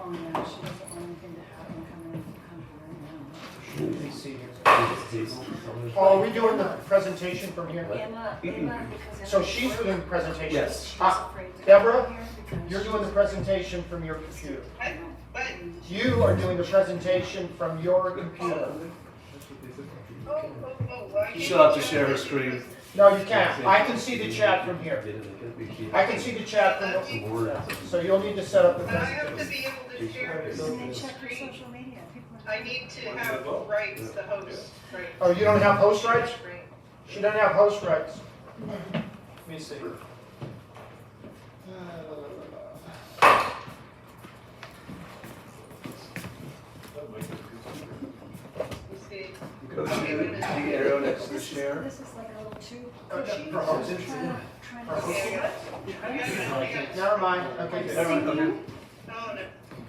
Oh, yeah, she doesn't want anything to happen coming from Let me see here. Oh, Oh, are we doing the presentation from here? her right now. Emma, because So she's doing the presentation? Yes. she's afraid to Deborah, come here because you're doing the prepresentation from your computer. But, You are doing the presentation from your computer. I She'll have to share her screen. No, you can't. I can see the chat from here. I can see the chat from the, so you'll need to set up the But I have to presentation. be able to share this And they check her screen. social media. People are- I need to have rights, the host, right? Oh, you don't have host rights? Screen. She doesn't have host rights. Let me see. You see? Go to the arrow next to This is, share. this is like a little tube. Okay, for host. Trying For to host. see it. Never mind. Okay, good. Everyone, okay. Oh, no.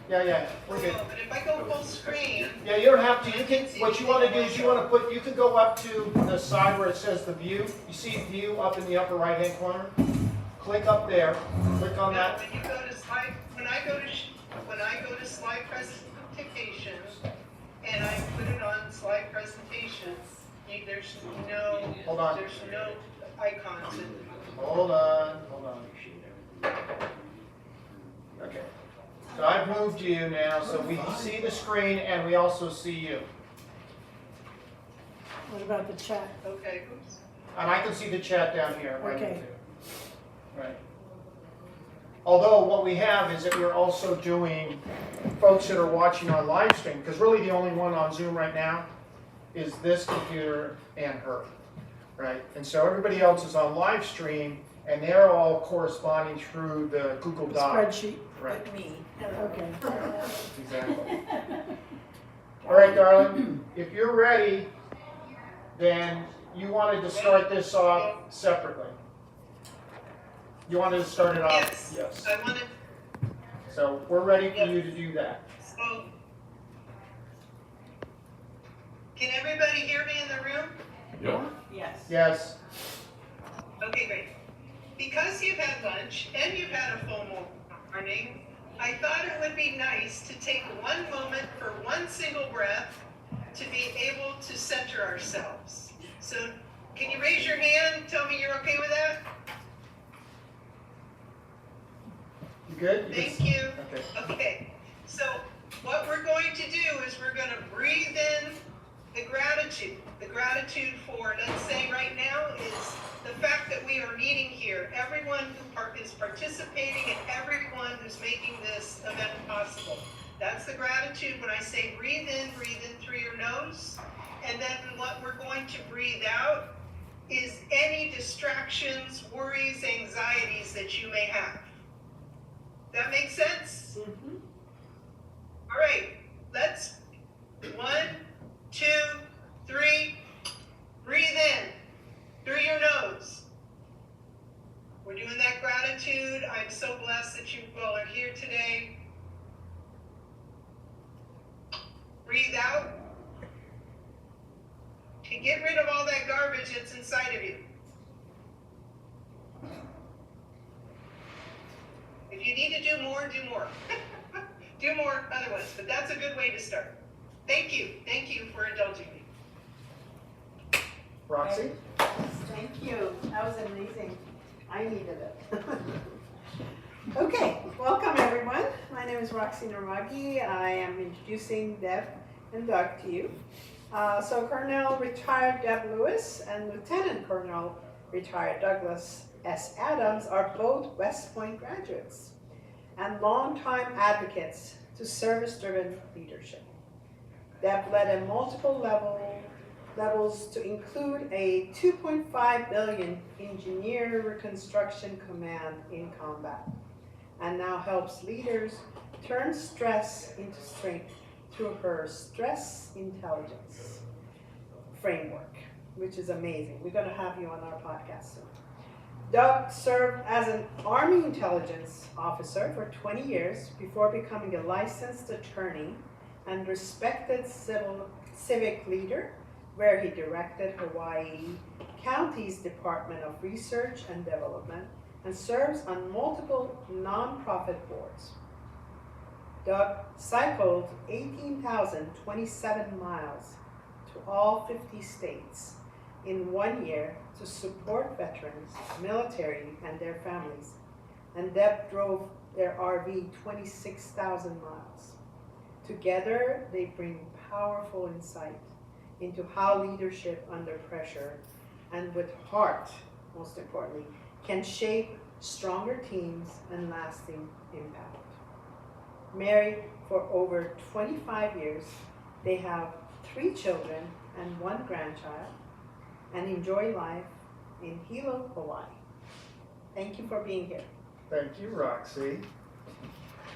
Yeah, we're good. Oh, but if I go full screen, Yeah, you don't have to. You can. What you want to do is you want to put. You can go up to the side where it says the view. You see view up in the upper right-hand corner. Click up there. Click on now, that. when you go to slide, when I go to slide presentations, and I put it on slide presentations, there's no, Hold on. there's no icons in Hold on. Okay. So I've moved you now, so we see the screen and we also see you. What about the chat? Okay, oops. And I can see the chat down here. Right Okay. Right. Although what we have is that we're also doing folks that are watching on live stream, because really the only one on Zoom right now is this computer and her, right? And so everybody else is on live stream, and they're all corresponding through the Google Doc. Spreadsheet. Right, Like me. Okay. exactly. All right, darling, if you're ready, then you wanted to start this off separately. You wanted to start it off? Yes. I wanted, So we're ready for you to do that. so, can everybody hear me in the room? Yes. Yes. Okay, great. Because you've had lunch and you've had a full morning, I thought it would be nice to take one moment for one single breath to be able to center ourselves. So can you raise your hand? Tell me you're okay with that? You good? Thank you. Okay. Okay. So what we're going to do is we're going to breathe in the gratitude. The gratitude for, let's say right now, is the fact that we are meeting here. Everyone who is participating and everyone who's making this event possible. That's the gratitude. When I say breathe in through your nose. And then what we're going to breathe out is any distractions, worries, anxieties that you may have. That makes sense? Mm-hmm. All right, let's 1, 2, 3, breathe in through your nose. We're doing that gratitude. I'm so blessed that you all are here today. Breathe out to get rid of all that garbage that's inside of you. If you need to do more, do more. Do more other ones, but that's a good way to start. Thank you for indulging me. Roxy? Thank you. That was amazing. I needed it. Okay, welcome everyone. My name is Roxy Normagi. I am introducing Deb and Doug to you. So Colonel retired Deb Lewis and Lieutenant Colonel retired Douglas S. Adams are both West Point graduates and longtime advocates to service-driven leadership. Deb led at multiple levels to include a $2.5 billion engineer reconstruction command in combat, and now helps leaders turn stress into strength through her stress intelligence framework, which is amazing. We're going to have you on our podcast soon. Doug served as an Army intelligence officer for 20 years before becoming a licensed attorney and respected civic leader, where he directed Hawaii County's Department of Research and Development and serves on multiple nonprofit boards. Doug cycled 18,027 miles to all 50 states in 1 year to support veterans, military, and their families. And Deb drove their RV 26,000 miles. Together, they bring powerful insight into how leadership under pressure and with heart, most importantly, can shape stronger teams and lasting impact. Married for over 25 years, they have 3 children and 1 grandchild and enjoy life in Hilo, Hawaii. Thank you for being here. Thank you, Roxy.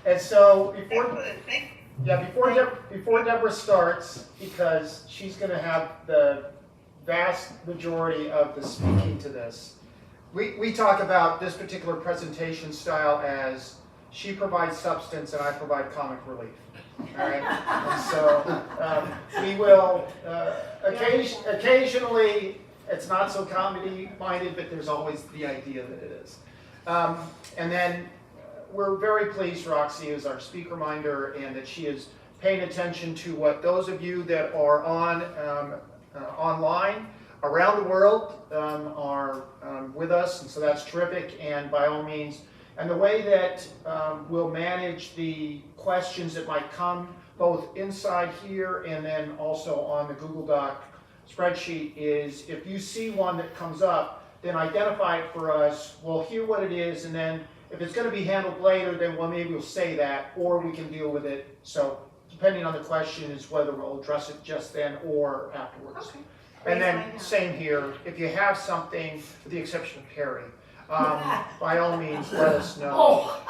And so before Deborah starts, because she's going to have the vast majority of the speaking to this, we talk about this particular presentation style as she provides substance and I provide comic relief. All right, and so we will occasionally. It's not so comedy-minded, but there's always the idea that it is. And then we're very pleased Roxy is our speaker minder and that she is paying attention to what those of you that are on online around the world are with us, and so that's terrific. And by all means, and the way that we'll manage the questions that might come both inside here and then also on the Google Doc spreadsheet is if you see one that comes up, then identify it for us. We'll hear what it is, and then if it's going to be handled later, then maybe we'll say that, or we can deal with it. So depending on the question is whether we'll address it just then or afterwards. Okay. And then same here, if you have something, with the exception of Carrie, by all means, let us know. Oh.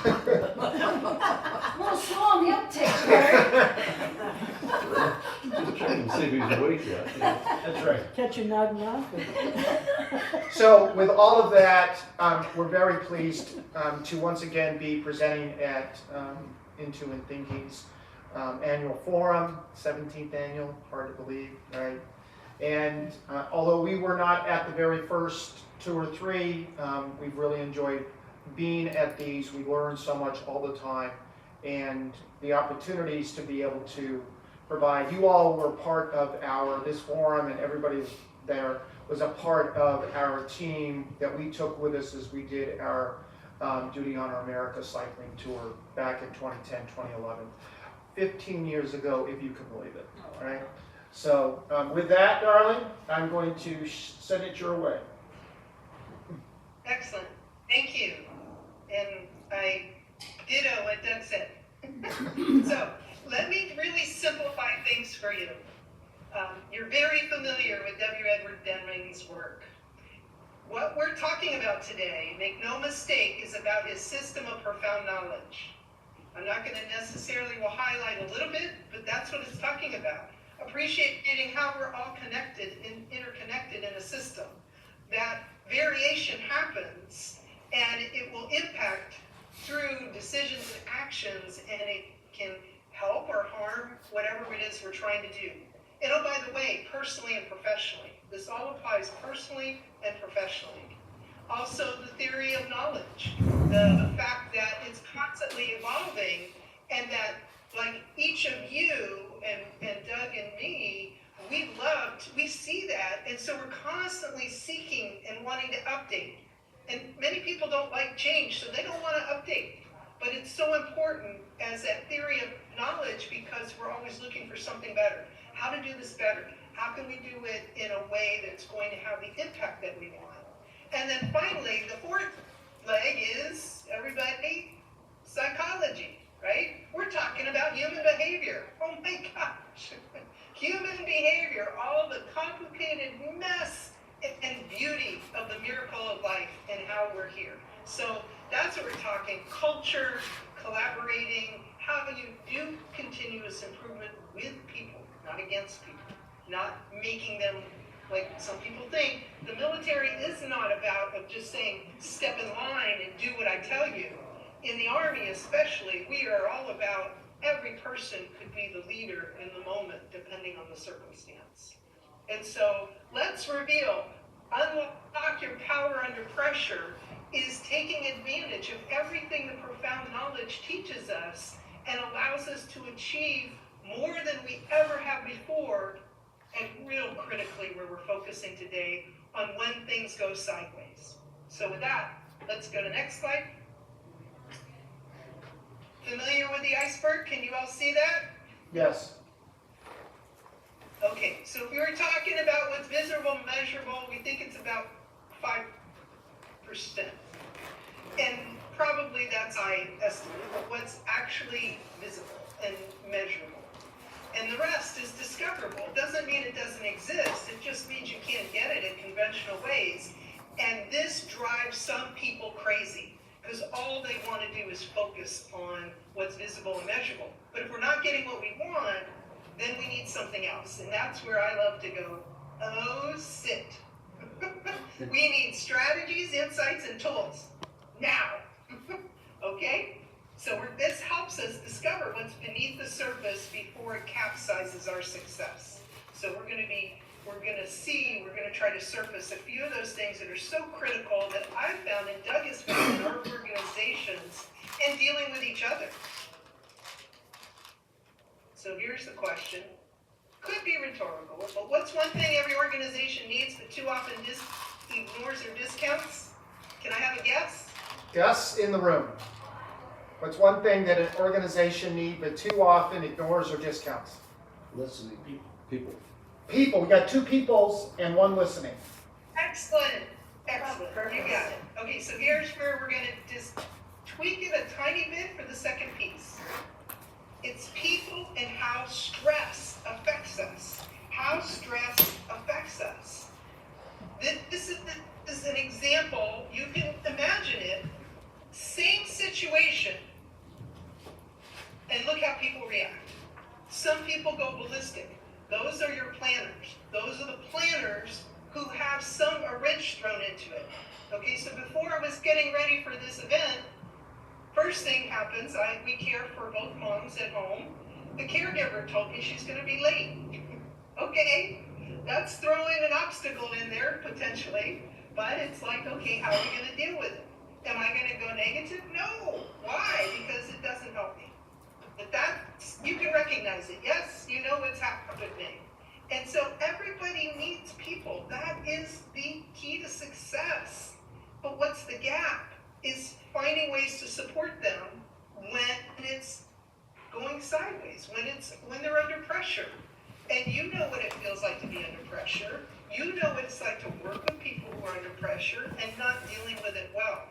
A little slow on the uptake, Barry. Just checking to see if he's awake yet. That's right. Catch you nodding off. So with all of that, we're very pleased to once again be presenting at Into and Thinking's annual forum, 17th annual, hard to believe, right? And although we were not at the very first 2 or 3, we've really enjoyed being at these. We learn so much all the time, and the opportunities to be able to provide. You all were part of this forum, and everybody there was a part of our team that we took with us as we did our Duty Honor America cycling tour back in 2010, 2011. 15 years ago, if you can believe it, right? So with that, darling, I'm going to send it your way. Excellent, thank you. And I ditto what Doug said. So let me really simplify things for you. You're very familiar with W. Edward Deming's work. What we're talking about today, make no mistake, is about his system of profound knowledge. I'm not going to necessarily will highlight a little bit, but that's what it's talking about. Appreciating how we're all connected and interconnected in a system. That variation happens and it will impact through decisions and actions, and it can help or harm whatever it is we're trying to do. And oh, by the way, personally and professionally. This all applies personally and professionally. Also, the theory of knowledge, the fact that it's constantly evolving, and that like each of you and Doug and me, we see that, and so we're constantly seeking and wanting to update. And many people don't like change, so they don't want to update. But it's so important as that theory of knowledge because we're always looking for something better. How to do this better? How can we do it in a way that's going to have the impact that we want? And then finally, the 4th leg is, everybody, psychology, right? We're talking about human behavior. Oh my gosh. Human behavior, all the complicated mess and beauty of the miracle of life and how we're here. So that's what we're talking. Culture, collaborating, how you do continuous improvement with people, not against people, not making them, like some people think, the military is not about just saying, step in line and do what I tell you. In the Army especially, we are all about every person could be the leader in the moment, depending on the circumstance. And so let's reveal, unlock your power under pressure is taking advantage of everything the profound knowledge teaches us and allows us to achieve more than we ever have before, and real critically where we're focusing today on when things go sideways. So with that, let's go to next slide. Familiar with the iceberg? Can you all see that? Yes. Okay, so if we were talking about what's visible, measurable, we think it's about 5%. And probably that's high estimate, but what's actually visible and measurable. And the rest is discoverable. It doesn't mean it doesn't exist, it just means you can't get it in conventional ways. And this drives some people crazy, because all they want to do is focus on what's visible and measurable. But if we're not getting what we want, then we need something else. And that's where I love to go, oh, sit. We need strategies, insights, and tools. Now. Okay? So this helps us discover what's beneath the surface before it capsizes our success. So we're going to try to surface a few of those things that are so critical that I've found and Doug has found in our organizations and dealing with each other. So here's the question. Could be rhetorical, but what's one thing every organization needs but too often ignores or discounts? Can I have a guess? Yes, in the room. What's one thing that an organization needs but too often ignores or discounts? Listening. People. People. We got 2 peoples and 1 listening. Excellent. Excellent. You got it. Okay, so here's where we're going to just tweak it a tiny bit for the second piece. It's people and how stress affects us. How stress affects us. This is an example. You can imagine it. Same situation. And look how people react. Some people go ballistic. Those are your planners. Those are the planners who have a wrench thrown into it. Okay, so before I was getting ready for this event, first thing happens, we care for both moms at home. The caregiver told me she's going to be late. Okay, that's throwing an obstacle in there potentially, but it's like, okay, how are we going to deal with it? Am I going to go negative? No. Why? Because it doesn't help me. But you can recognize it. Yes, you know what's happening. And so everybody needs people. That is the key to success. But what's the gap? Is finding ways to support them when it's going sideways, when they're under pressure. And you know what it feels like to be under pressure. You know what it's like to work with people who are under pressure and not dealing with it well.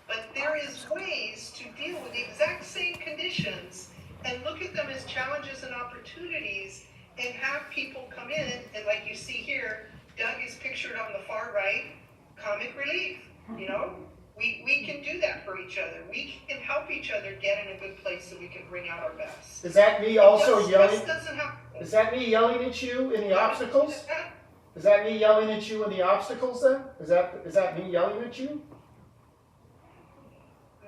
But there is ways to deal with the exact same conditions and look at them as challenges and opportunities and have people come in, and like you see here, Doug is pictured on the far right, comic relief, you know? We can do that for each other. We can help each other get in a good place so we can bring out our best. Is that me also yelling? Is that me yelling at you in the obstacles? Is that me yelling at you in the obstacles then? Is that me yelling at you?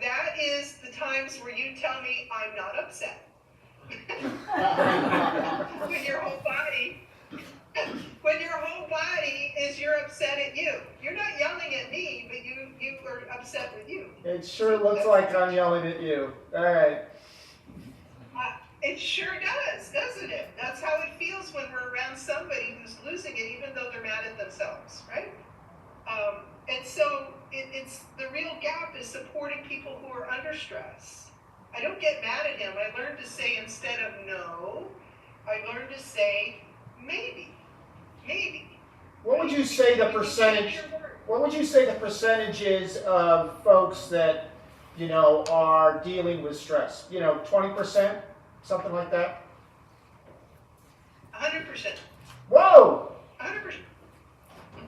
That is the times where you tell me I'm not upset. When your whole body is you're upset at you. You're not yelling at me, but you are upset with you. It sure looks like I'm yelling at you. All right. It sure does, doesn't it? That's how it feels when we're around somebody who's losing it, even though they're mad at themselves, right? And so it's the real gap is supporting people who are under stress. I don't get mad at him. I learned to say instead of no, I learned to say maybe. What would you say the percentage? What would you say the percentage is of folks that are dealing with stress? 20%, something like that. 100%. Whoa! 100%.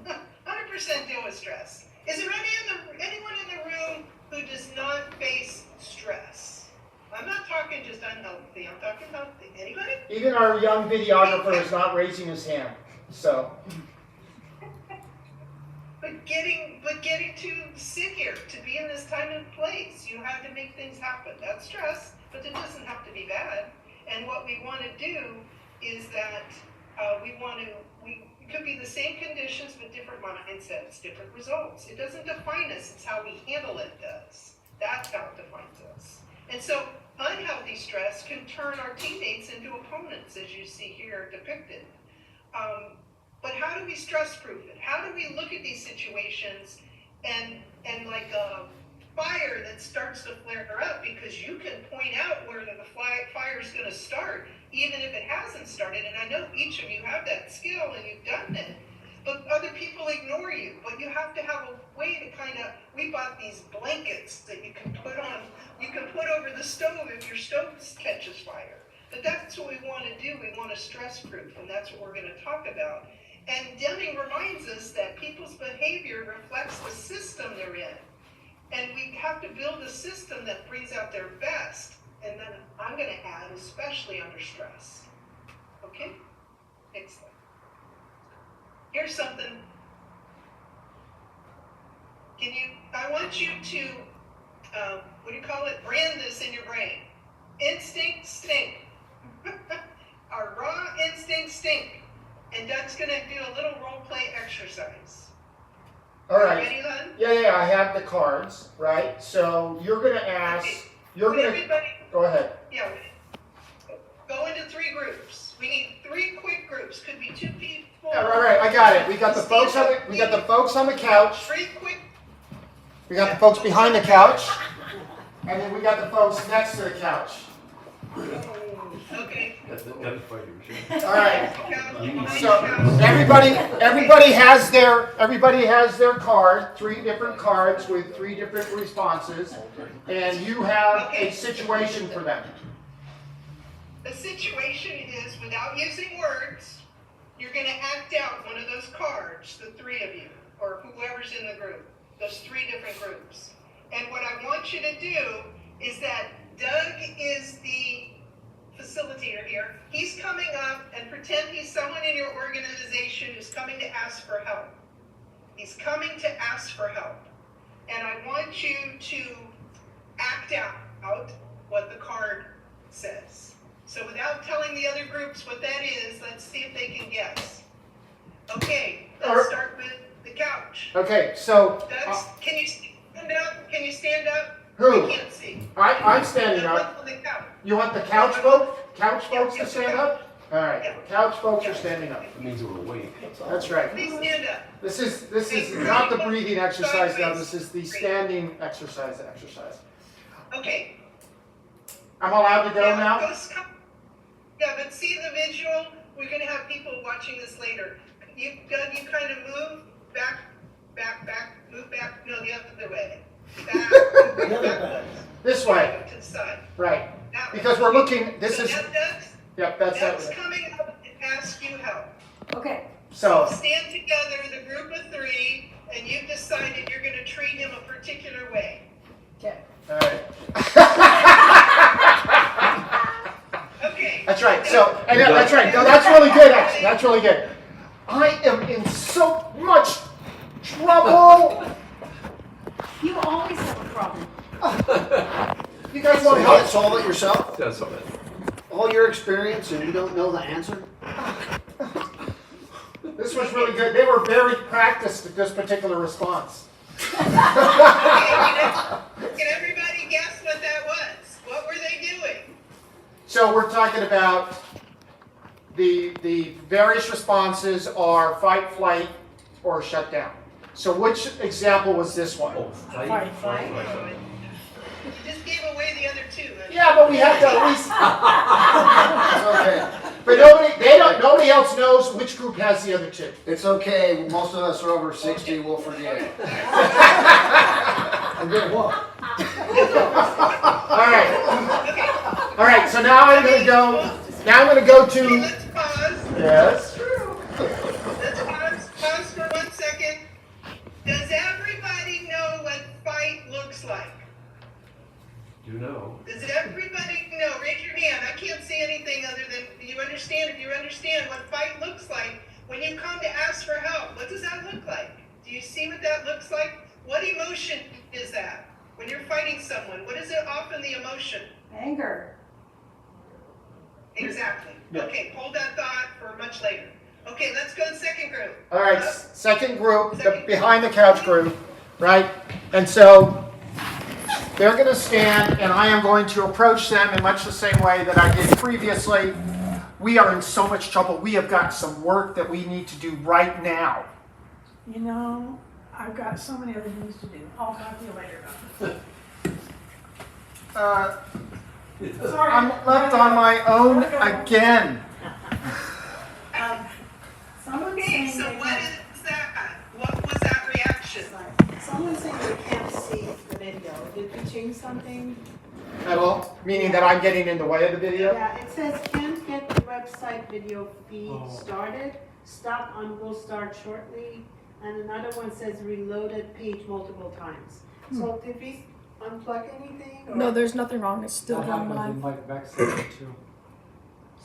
100% deal with stress. Is there anyone in the room who does not face stress? I'm not talking just unhealthy. I'm talking healthy. Anybody? Even our young videographer is not raising his hand. So. But getting to sit here, to be in this time and place, you have to make things happen. That's stress, but it doesn't have to be bad. And what we want to do is that it could be the same conditions but different mindsets, different results. It doesn't define us, it's how we handle it does. That's how it defines us. And so unhealthy stress can turn our teammates into opponents, as you see here depicted. But how do we stress proof it? How do we look at these situations and like a fire that starts to flare up, because you can point out where the fire is going to start, even if it hasn't started. And I know each of you have that skill and you've done it, but other people ignore you. But you have to have a way to kind of, we bought these blankets that you can put on, you can put over the stove if your stove catches fire. But that's what we want to do. We want to stress proof, and that's what we're going to talk about. And Deming reminds us that people's behavior reflects the system they're in. And we have to build a system that brings out their best. And then I'm going to add, especially under stress. Okay? Excellent. Here's something. I want you to, what do you call it? Brand this in your brain. Instinct, stink. Our raw instincts stink. And Doug's going to do a little role play exercise. All right. Ready, Len? Yeah, I have the cards, right? So you're going to ask, Everybody, go ahead. yeah, go into 3 groups. We need 3 quick groups. Could be 2 people. Yeah, right, I got it. We got the folks on the couch. 3 quick. We got the folks behind the couch. And then we got the folks next to the couch. Okay. All right. So everybody has their card, 3 different cards with 3 different responses, and you have a situation for them. The situation is, without using words, you're going to act out one of those cards, the 3 of you, or whoever's in the group, those 3 different groups. And what I want you to do is that Doug is the facilitator here. He's coming up and pretend he's someone in your organization who's coming to ask for help. He's coming to ask for help. And I want you to act out what the card says. So without telling the other groups what that is, let's see if they can guess. Okay, let's start with the couch. Okay, so Can you stand up? Can you stand up? Who? I can't see. I'm standing up. The couch. You want the couch folks to stand up? All right, couch folks are standing up. It means we're awake. That's right. Please stand up. This is not the breathing exercise now. This is the standing exercise. Okay. I'm allowed to go now? Yeah, but see the visual? We're going to have people watching this later. Doug, you kind of move back, move back. No, the other way. Back. This way. To the side. Right. That way. Because we're looking, this is, Now Doug's yep, that's Doug's it. coming up to ask you help. Okay. So, Stand together, the group of 3, and you've decided you're going to treat him a particular way. Okay. all right. Okay. That's right. So, and that's right. No, that's really good, actually. That's really good. I am in so much trouble. You always have a problem. You guys So want you help? can't solve it yourself? That's all right. All your experience and you don't know the answer? This was really good. They were very practiced at this particular response. Can everybody guess what that was? What were they doing? So we're talking about the various responses are fight, flight, or shut down. So which example was this one? Oh, Fight. You just gave away the other 2. Yeah, but we have to at least. It's okay. But nobody else knows which group has the other 2. It's okay. Most of us are over 60. We'll forget. And then what? All right. So now I'm going to go. Now I'm going to go Okay, to. let's pause. Yes. Let's pause for 1 second. Does everybody know what fight looks like? You know. Does everybody know? Raise your hand. I can't see anything other than, do you understand? If you understand what fight looks like, when you come to ask for help, what does that look like? Do you see what that looks like? What emotion is that? When you're fighting someone, what is it often the emotion? Anger. Exactly. Yeah. Okay, hold that thought for much later. Okay, let's go to the second group. All right. Second group, the behind the couch group, right? And so They're going to stand, and I am going to approach them in much the same way that I did previously. We are in so much trouble. We have got some work that we need to do right now. You know, I've got so many other things to do. I'll talk to you later about it. Sorry. I'm left on my own again. Someone's Okay, saying so they what can't- is that? What was that reaction? Someone's saying they can't see the video. Did we change something? At all? Meaning that I'm getting in the way of the video? Yeah, it says can't get the website video feed started. Stop on will start shortly. And another one says reloaded page multiple times. So did we unplug anything? or- No, there's nothing wrong. It's still That going happened live. in like backstage too.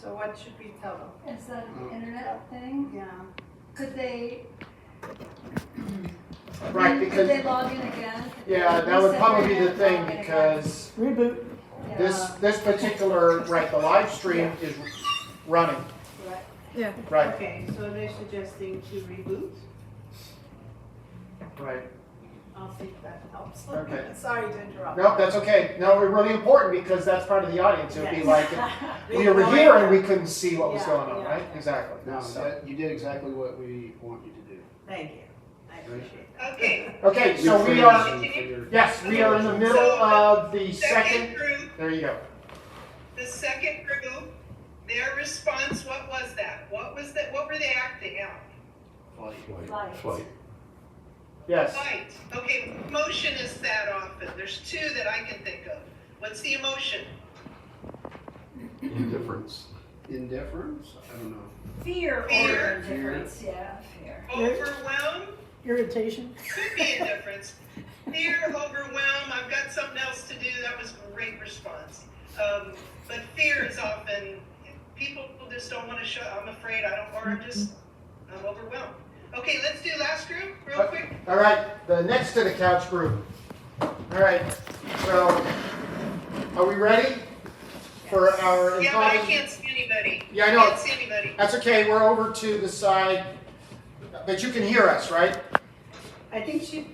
So what should we tell them? Is that an internet thing? Yeah. Could they? Right, Could because, they log in again? Could they yeah, that would reset probably be their the thing, log in again? because Reboot. Yeah. this particular, right, the live stream is running. Right. Yeah. Right, Okay, so they're suggesting to reboot. right. I'll see if that helps. Okay. Sorry to interrupt. No, that's okay. No, we're really important because that's part of the audience. It would be Yes. like, if we were here and we couldn't see what was Yeah, going on, yeah. right? Exactly. No, So- you did exactly what we want you to do. Thank you. I appreciate it. Okay, Okay, so Good we for are, you, for your- yes, we are in the middle of the second, group, there you go. the second group, their response, what was that? What was that, what were they acting out? Flight. Yes. Fight. Okay, what emotion is that often? There's two that I can think of. What's the emotion? Indifference. Indifference? I don't know. Fear Fear. or indifference, yeah, fear. Overwhelm? Irritation. Could be indifference. Fear, overwhelm, I've got something else to do. That was a great response. But fear is often, people just don't want to show, I'm afraid, I'm overwhelmed. Okay, let's do last group real quick. All right, the next to the couch group. All right, so are we ready for our Yeah, but I embodied? can't see anybody. Yeah, I know. Can't see anybody. That's okay, we're over to the side, but you can hear us, right? I think she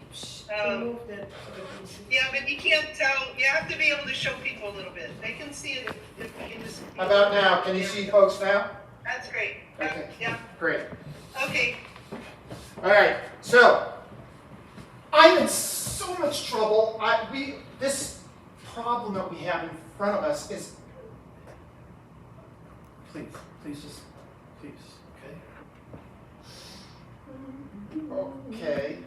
moved it. so we can see. Yeah, but you can't tell, you have to be able to show people a little bit. They can see it if we can just. How about now? Can you see folks now? That's great. Okay. Yeah, Great. okay. All right, so I'm in so much trouble. This problem that we have in front of us is. Please just, please, okay? Okay.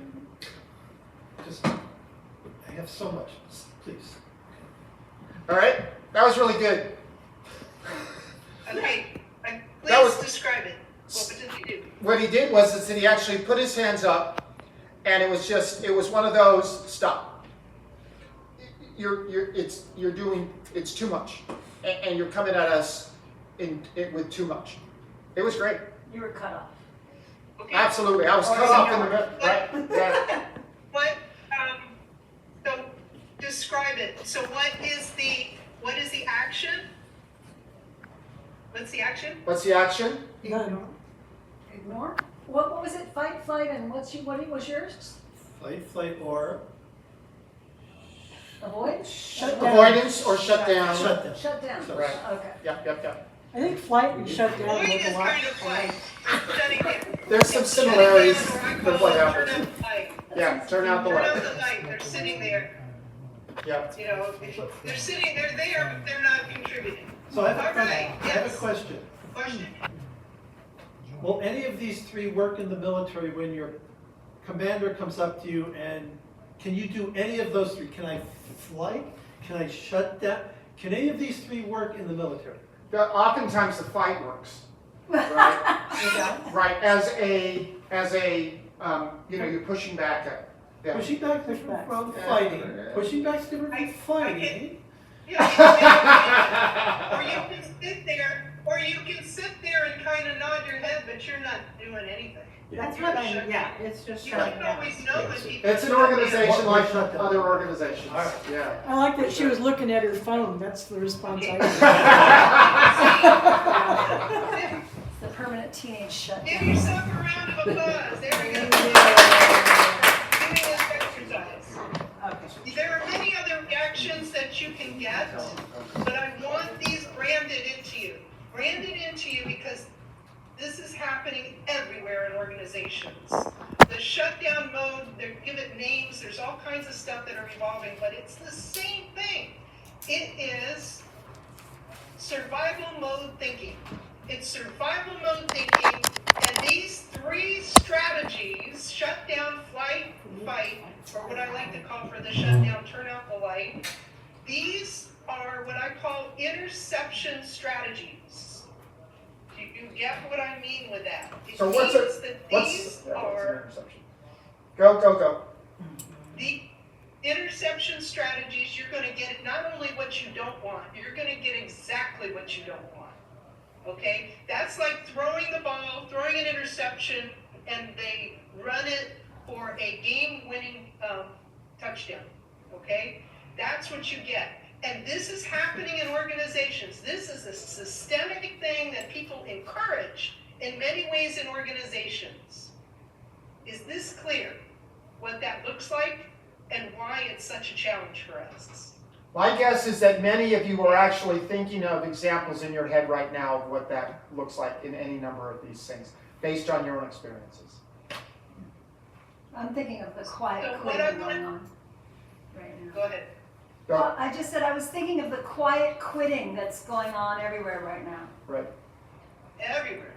Just, I have so much, please. All right, that was really good. Okay, That please was- describe it. What did you do? What he did was that he actually put his hands up, and it was one of those, stop. It's too much, and you're coming at us with too much. It was great. You were cut off. Okay. Absolutely, I was cut off in the middle, right? Yeah. What, so describe it. So what is the action? What's the action? What's the action? None. Ignore? What was it? Fight, flight, and what was yours? Flight, or Avoid? Shut down. Avoidance or shut down? shut them. Shut down. Right. Okay. Yep. I think flight and shut down Avoid look is a lot. kind of flight. Shutting down. There's some similarities Shutting down, or I with call what it happened. turn out the light. Yeah, turn out the Turn out light. the light. They're sitting there. Yep. You know, they're sitting. They're there. But they're not contributing. So I have All right, I have yes. a question. Question. Will any of these three work in the military when your commander comes up to you and can you do any of those three? Can I flight? Can I shut down? Can any of these three work in the military? Oftentimes the fight works, right? Right, as a you're pushing back at them. Pushing back is different from fighting. Pushing back is different from fighting. Yeah, or you can sit there, and kind of nod your head, but you're not doing anything. That's what it's just You shutting don't down. always know when people. It's an shut down. organization like Shut down. other organizations. All right. Yeah. I like that she was looking at her phone. That's the response I got. It's the permanent teenage Give shutdown. yourself a round of applause. There we go. Doing this exercise. Okay. There are many other reactions organizations. The shutdown mode, they give it names, there's all kinds of stuff that are evolving, but it's the same thing. It is survival mode thinking. It's survival mode thinking, and these three strategies, shutdown, flight, fight, or what I like to call for the shutdown, turn out the light, these are what I call interception strategies. Do you get what I mean with that? It So means that what's these an are interception? Go. the interception strategies. You're going to get not only what you don't want, you're going to get exactly what you don't want. Okay? That's like throwing the ball, throwing an interception, and they run it for a game-winning touchdown. Okay? That's what you get. And this is happening in organizations. This is a systemic thing that people encourage in many ways in organizations. Is this clear? What that looks like and why it's such a challenge for us? My guess is that many of you are actually thinking of examples in your head right now of what that looks like in any number of these things, based on your own experiences. I'm thinking of the quiet So what quitting I'm going gonna- on right now. Go ahead. Go. Well, I just said I was thinking of the quiet quitting that's going on everywhere right now. Right. Everywhere.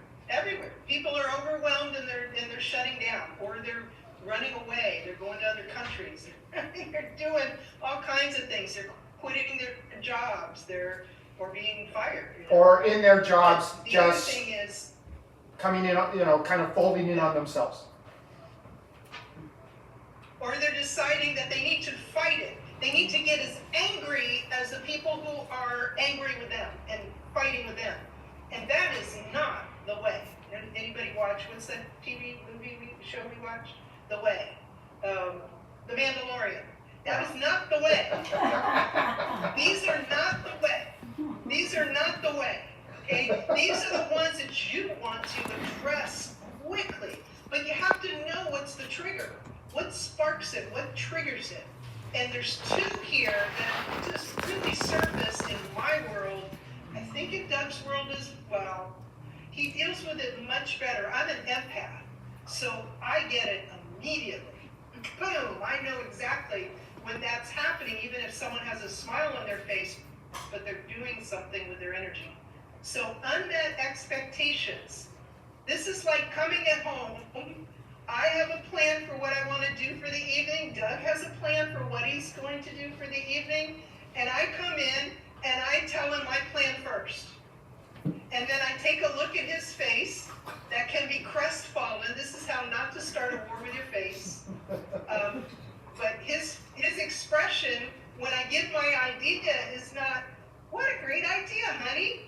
People are overwhelmed and they're shutting down, or they're running away. They're going to other countries. They're doing all kinds of things. They're quitting their jobs. Or being fired. Or in their jobs, The other just thing is, coming in, kind of folding in on themselves. or they're deciding that they need to fight it. They need to get as angry as the people who are angry with them and fighting with them. And that is not the way. Anybody watch, what's that TV show we watch? The Way. The Mandalorian. That is not the way. These are not the way. These are not the way. Okay? These are the ones that you want to address quickly. But you have to know what's the trigger. What sparks it? What triggers it? And there's two here that just really surfaced in my world. I think in Doug's world as well. He deals with it much better. I'm an empath, so I get it immediately. Boom! I know exactly when that's happening, even if someone has a smile on their face, but they're doing something with their energy. So unmet expectations. This is like coming at home. I have a plan for what I want to do for the evening. Doug has a plan for what he's going to do for the evening. And I come in and I tell him my plan first. And then I take a look at his face that can be crestfallen. This is how not to start a war with your face. But his expression when I give my idea is not, what a great idea, honey.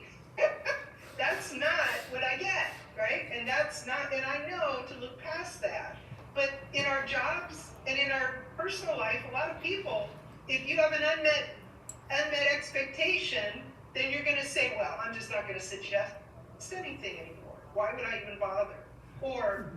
That's not what I get, right? And that's not, and I know to look past that. But in our jobs and in our personal life, a lot of people, if you have an unmet expectation, then you're going to say, well, I'm just not going to suggest anything anymore. Why would I even bother? Or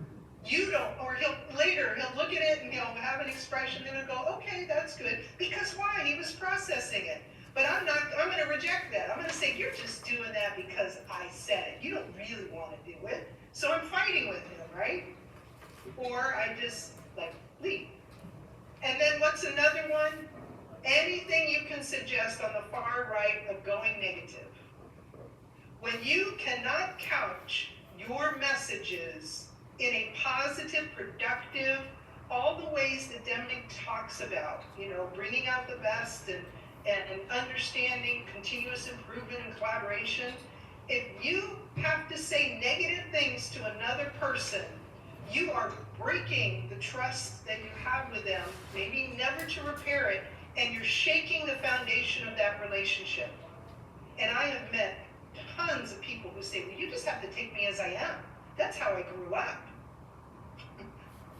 you don't, or he'll look at it and he'll have an expression and he'll go, okay, that's good. Because why? He was processing it. But I'm going to reject that. I'm going to say, you're just doing that because I said it. You don't really want to do it. So I'm fighting with him, right? Or I just, leave. And then what's another one? Anything you can suggest on the far right of going negative. When you cannot couch your messages in a positive, productive, all the ways that Deming talks about, bringing out the best and understanding, continuous improvement and collaboration, if you have to say negative things to another person, you are breaking the trust that you have with them, maybe never to repair it, and you're shaking the foundation of that relationship. And I have met tons of people who say, well, you just have to take me as I am. That's how I grew up.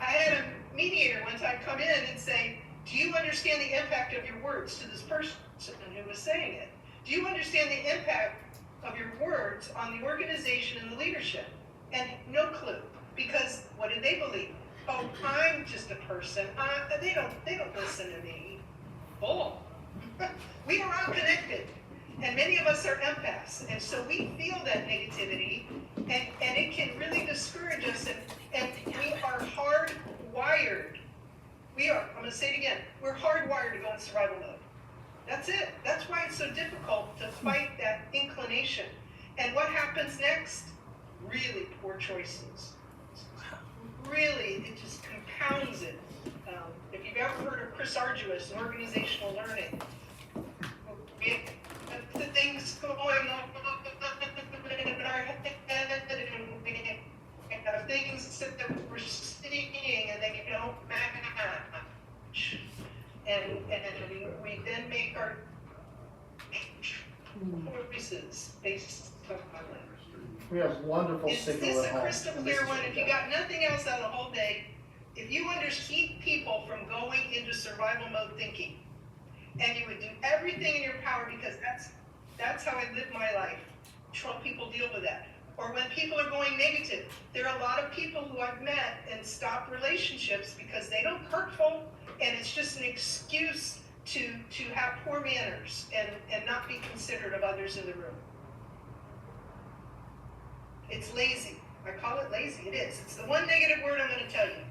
I had a mediator one time come in and say, do you understand the impact of your words to this person who was saying it? Do you understand the impact of your words on the organization and the leadership? And no clue, because what did they believe? Oh, I'm just a person. They don't listen to me. Bull. We are all connected. And many of us are empaths, and so we feel that negativity, and it can really discourage us, and we are hardwired. I'm gonna say it again, we're hardwired to go in survival mode. That's it. That's why it's so difficult to fight that inclination. And what happens next? Really poor choices. Really, it just compounds it. If you've ever heard of Chris Argyris and organizational learning, the things going on in our head, and things that we're seeing and they don't match. And we then make our choices based on it. We have wonderful Is signal this at a home. crystal and this clear is one? what If we you got. got nothing else out of the whole day, if you keep people from going into survival mode thinking, and you would do everything in your power, because that's how I live my life. Help people deal with that. Or when people are going negative, there are a lot of people who I've met and stopped relationships because they don't hurtful, and it's just an excuse to have poor manners and not be considerate of others in the room. It's lazy. I call it lazy. It is. It's the one negative word I'm going to tell you.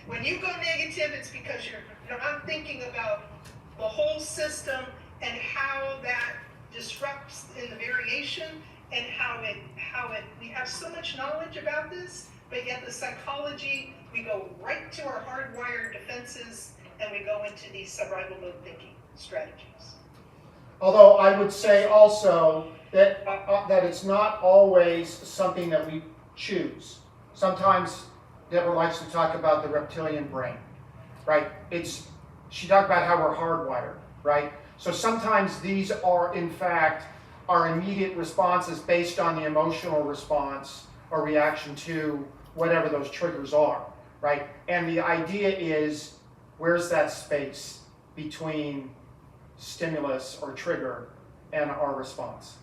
When you go negative, it's because you're not thinking about the whole system and how that disrupts in the variation, and how it we have so much knowledge about this, but yet the psychology, we go right to our hardwired defenses and we go into these survival mode thinking strategies. Although I would say also that it's not always something that we choose. Sometimes Deborah likes to talk about the reptilian brain, right? She talked about how we're hardwired, right? So sometimes these are, in fact, our immediate responses based on the emotional response or reaction to whatever those triggers are, right? And the idea is, where's that space between stimulus or trigger and our response?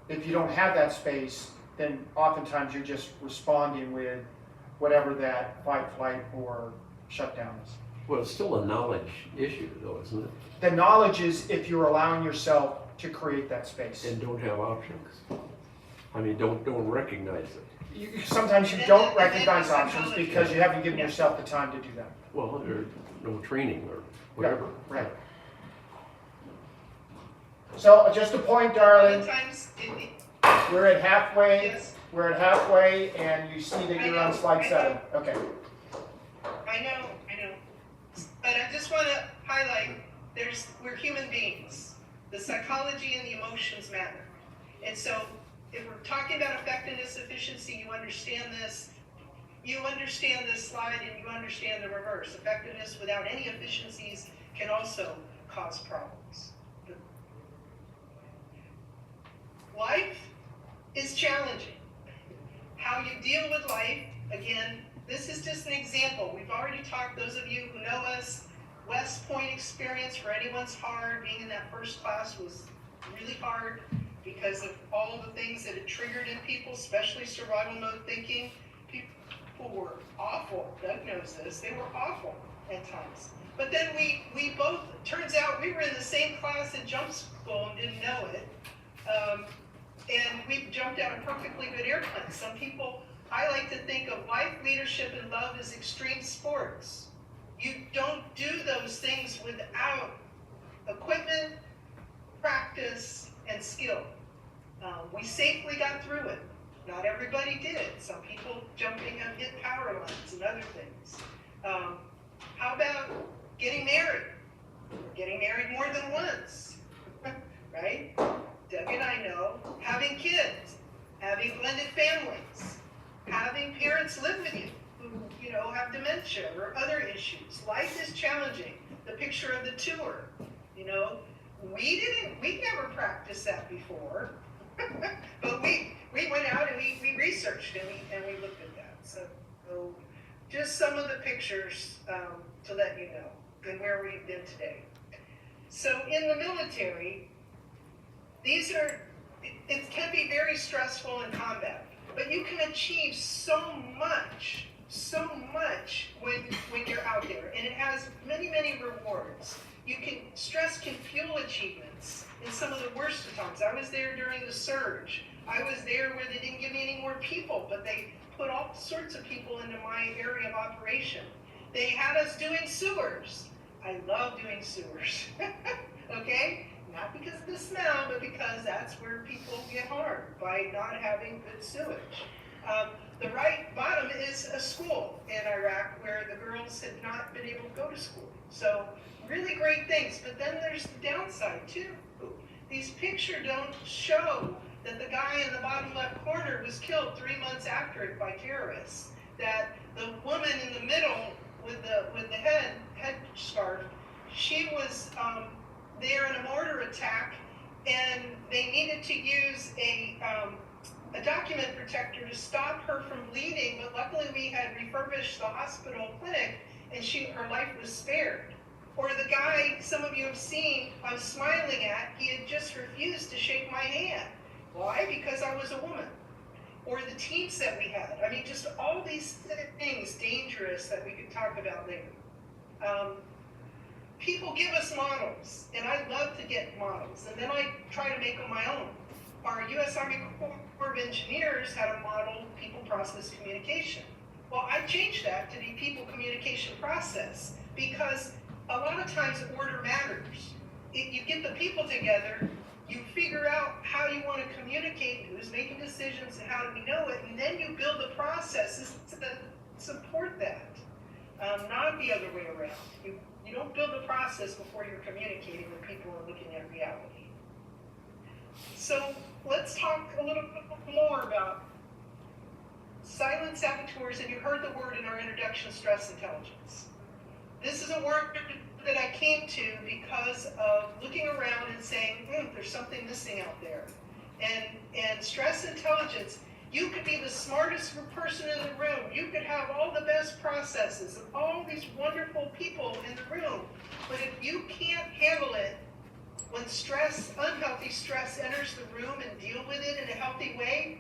If you don't have that space, then oftentimes you're just responding with whatever that fight, flight, or shutdown is. Well, it's still a knowledge issue though, isn't it? The knowledge is if you're allowing yourself to create that space. And don't have options. I mean, don't recognize it. Sometimes you don't recognize options because you haven't given yourself the time to do that. Well, there's no training or whatever. Right. So just a point, darling, Sometimes we're at halfway. yes, We're at halfway, and you see that you're on slide 7. Okay. I know. But I just want to highlight, we're human beings. The psychology and the emotions matter. And so if we're talking about effectiveness, efficiency, you understand this slide, and you understand the reverse. Effectiveness without any efficiencies can also cause problems. Life is challenging. How you deal with life, again, this is just an example. We've already talked, those of you who know us, West Point experience for anyone's hard. Being in that first class was really hard because of all the things that it triggered in people, especially survival mode thinking. People were awful. Doug knows this. They were awful at times. But then we both, turns out we were in the same class in jump school and didn't know it. And we jumped out of perfectly good airplanes. Some people, I like to think of life, leadership, and love as extreme sports. You don't do those things without equipment, practice, and skill. We safely got through it. Not everybody did. Some people jumping and hit power lines and other things. How about getting married? Getting married more than once, right? Doug and I know, having kids, having blended families, having parents live with you who, have dementia or other issues. Life is challenging. The picture of the tour, we never practiced that before, but we went out and we researched and we looked at that. So just some of the pictures to let you know and where we've been today. So in the military, it can be very stressful in combat, but you can achieve so much so much when you're out there, and it has many, many rewards. Stress can fuel achievements in some of the worst of times. I was there during the surge. I was there where they didn't give me any more people, but they put all sorts of people into my area of operation. They had us doing sewers. I love doing sewers, okay? Not because of the smell, but because that's where people get harmed by not having good sewage. The right bottom is a school in Iraq where the girls had not been able to go to school. So really great things, but then there's the downside too. These pictures don't show that the guy in the bottom left corner was killed 3 months after it by terrorists. That the woman in the middle with the head scarf, she was there in a mortar attack, and they needed to use a document protector to stop her from bleeding, but luckily we had refurbished the hospital clinic, and her life was spared. Or the guy some of you have seen I was smiling at, he had just refused to shake my hand. Why? Because I was a woman. Or the teams that we had. I mean, just all these things dangerous that we could talk about later. People give us models, and I love to get models, and then I try to make them my own. Our U.S. Army Corps of Engineers had a model, people, process, communication. Well, I changed that to be people, communication, process, because a lot of times order matters. If you get the people together, you figure out how you want to communicate, who's making decisions, and how do we know it, and then you build the processes to support that, not the other way around. You don't build the process before you're communicating with people and looking at reality. So let's talk a little bit more about silent saboteurs, and you heard the word in our introduction, stress intelligence. This is a word that I came to because of looking around and saying, there's something missing out there. And stress intelligence, you could be the smartest person in the room. You could have all the best processes and all these wonderful people in the room. But if you can't handle it, when unhealthy stress enters the room and deal with it in a healthy way,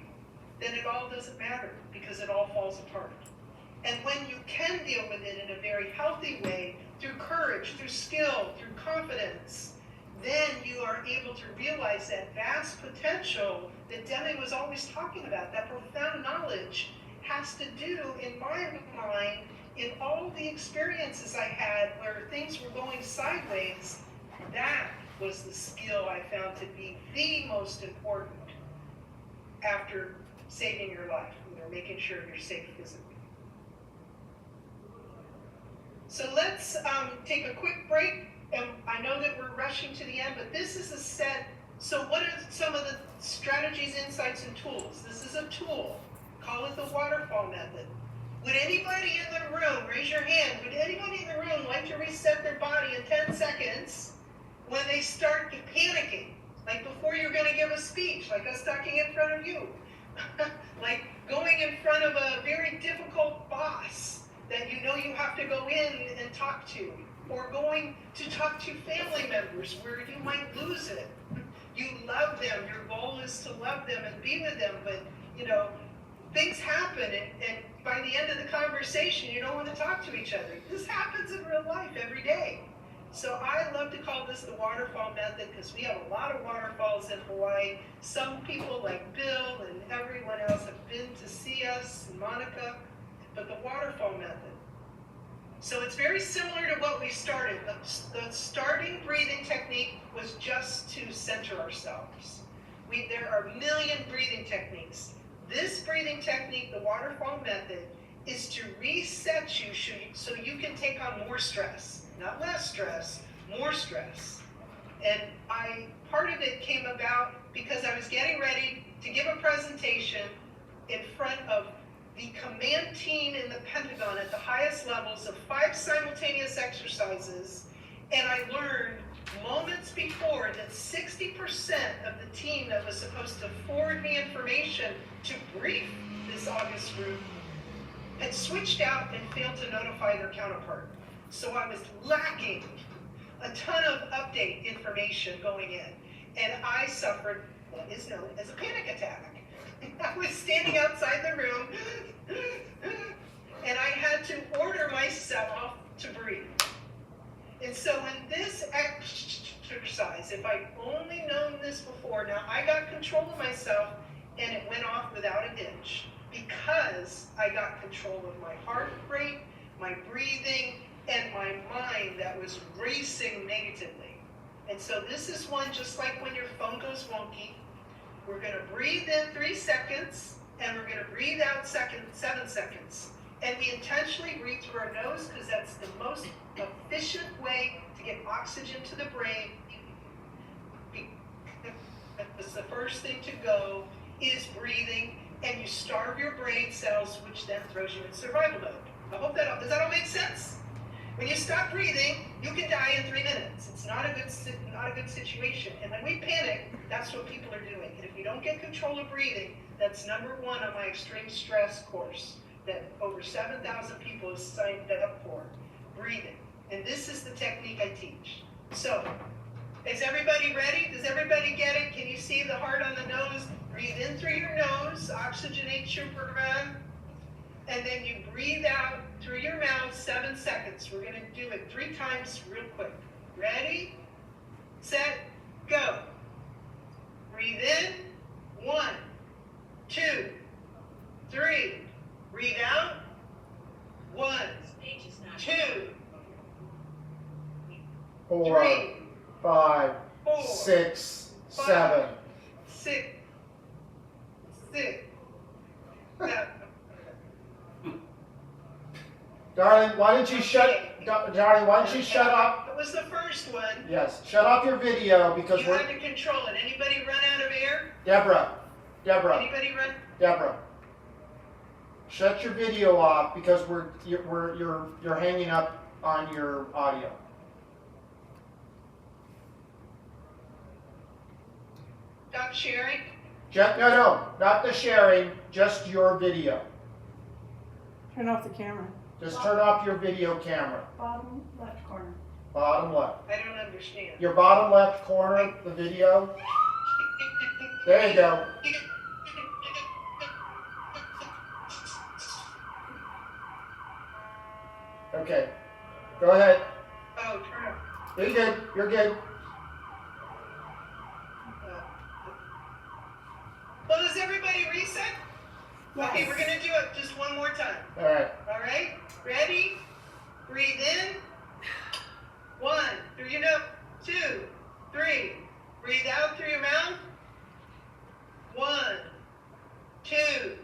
then it all doesn't matter because it all falls apart. And when you can deal with it in a very healthy way, through courage, through skill, through confidence, then you are able to realize that vast potential that Demi was always talking about, that profound knowledge has to do, in my mind, in all the experiences I had where things were going sideways. That was the skill I found to be the most important after saving your life, making sure you're safe physically. So let's take a quick break. I know that we're rushing to the end, but this is a set. So what are some of the strategies, insights, and tools? This is a tool. Call it the waterfall method. Would anybody in the room, raise your hand, would anybody in the room like to reset their body in 10 seconds when they start panicking? Like before you're going to give a speech, like us talking in front of you. Like going in front of a very difficult boss that you know you have to go in and talk to, or going to talk to family members where you might lose it. You love them, your goal is to love them and be with them, but things happen, and by the end of the conversation, you don't want to talk to each other. This happens in real life every day. So I love to call this the waterfall method because we have a lot of waterfalls in Hawaii. Some people like Bill and everyone else have been to see us, and Monica, but the waterfall method. So it's very similar to what we started. The starting breathing technique was just to center ourselves. There are a million breathing techniques. This breathing technique, the waterfall method, is to reset you so you can take on more stress. Not less stress, more stress. And part of it came about because I was getting ready to give a presentation in front of the command team in the Pentagon at the highest levels of 5 simultaneous exercises, and I learned moments before that 60% of the team that was supposed to forward me information to brief this August group had switched out and failed to notify their counterpart. So I was lacking a ton of update information going in, and I suffered what is known as a panic attack. I was standing outside the room, and I And so in this exercise, if I'd only known this before, now I got control of myself and it went off without a ditch because I got control of my heart rate, my breathing, and my mind that was racing negatively. And so this is one just like when your phone goes wonky. We're going to breathe in 3 seconds and we're going to breathe out 7 seconds. And we intentionally breathe through our nose because that's the most efficient way to get oxygen to the brain. Because the first thing to go is breathing, and you starve your brain cells, which then throws you in survival mode. I hope does that all make sense? When you stop breathing, you can die in 3 minutes. It's not a good situation. And when we panic, that's what people are doing. And if you don't get control of breathing, that's number 1 on my extreme stress course that over 7,000 people have signed up for, breathing. And this is the technique I teach. So, is everybody ready? Does everybody get it? Can you see the heart on the nose? Breathe in through your nose, oxygenate your breath, and then you breathe out through your mouth 7 seconds. We're going to do it 3 times real quick. Ready, set, go. Breathe in, 1, 2, 3. Breathe out, 1, 2, 4, 3, 5, 4, 6, 5, 7. 6, 7. Darling, why don't you darling, why don't you shut up? That was the first one. Yes, shut off your video because You we're, have to control it. Anybody run out of air? Deborah, Anybody run? Deborah. Shut your video off because you're hanging up on your audio. Stop sharing. No, not the sharing, just your video. Turn off the camera. Just turn off your video camera. Bottom left corner. Bottom left. I don't understand. Your bottom left corner, the video. There you go. Okay. Go ahead. Oh, turn up. You're good. You're good. Well, does everybody reset? Yes. Okay, we're gonna do it just one more time. All right. All right, ready? Breathe in. 1 through your nose. 2, 3. Breathe out through your mouth. 1, 2,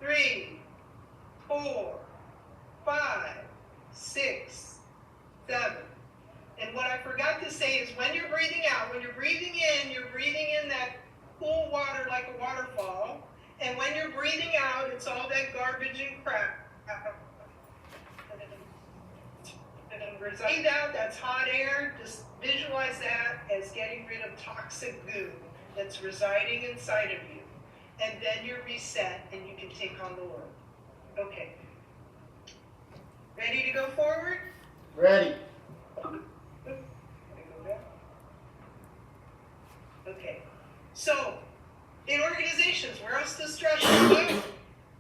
3, 4, 5, 6, 7. And what I forgot to say is when you're breathing out, when you're breathing in that cool water like a waterfall. And when you're breathing out, it's all that garbage and crap. And breathe out, that's hot air. Just visualize that as getting rid of toxic goo that's residing inside of you. And then you're reset and you can take on the world. Okay. Ready to go forward? Ready. Okay. So, in organizations, where else does stress show up?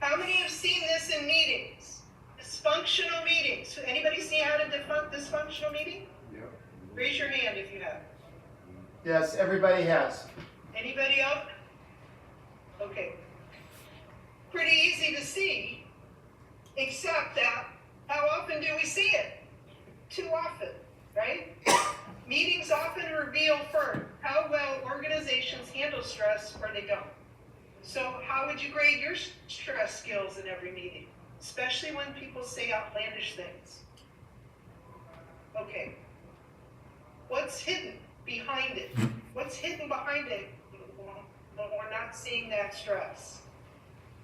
How many have seen this in meetings? Dysfunctional meetings. Anybody see how to defund dysfunctional meeting? Yep. Raise your hand if you have. Yes, everybody has. Anybody else? Okay. Pretty easy to see, except that how often do we see it? Too often, right? Meetings often reveal first how well organizations handle stress or they don't. So how would you grade your stress skills in every meeting? Especially when people say outlandish things. Okay. What's hidden behind it? What's hidden behind it when we're not seeing that stress?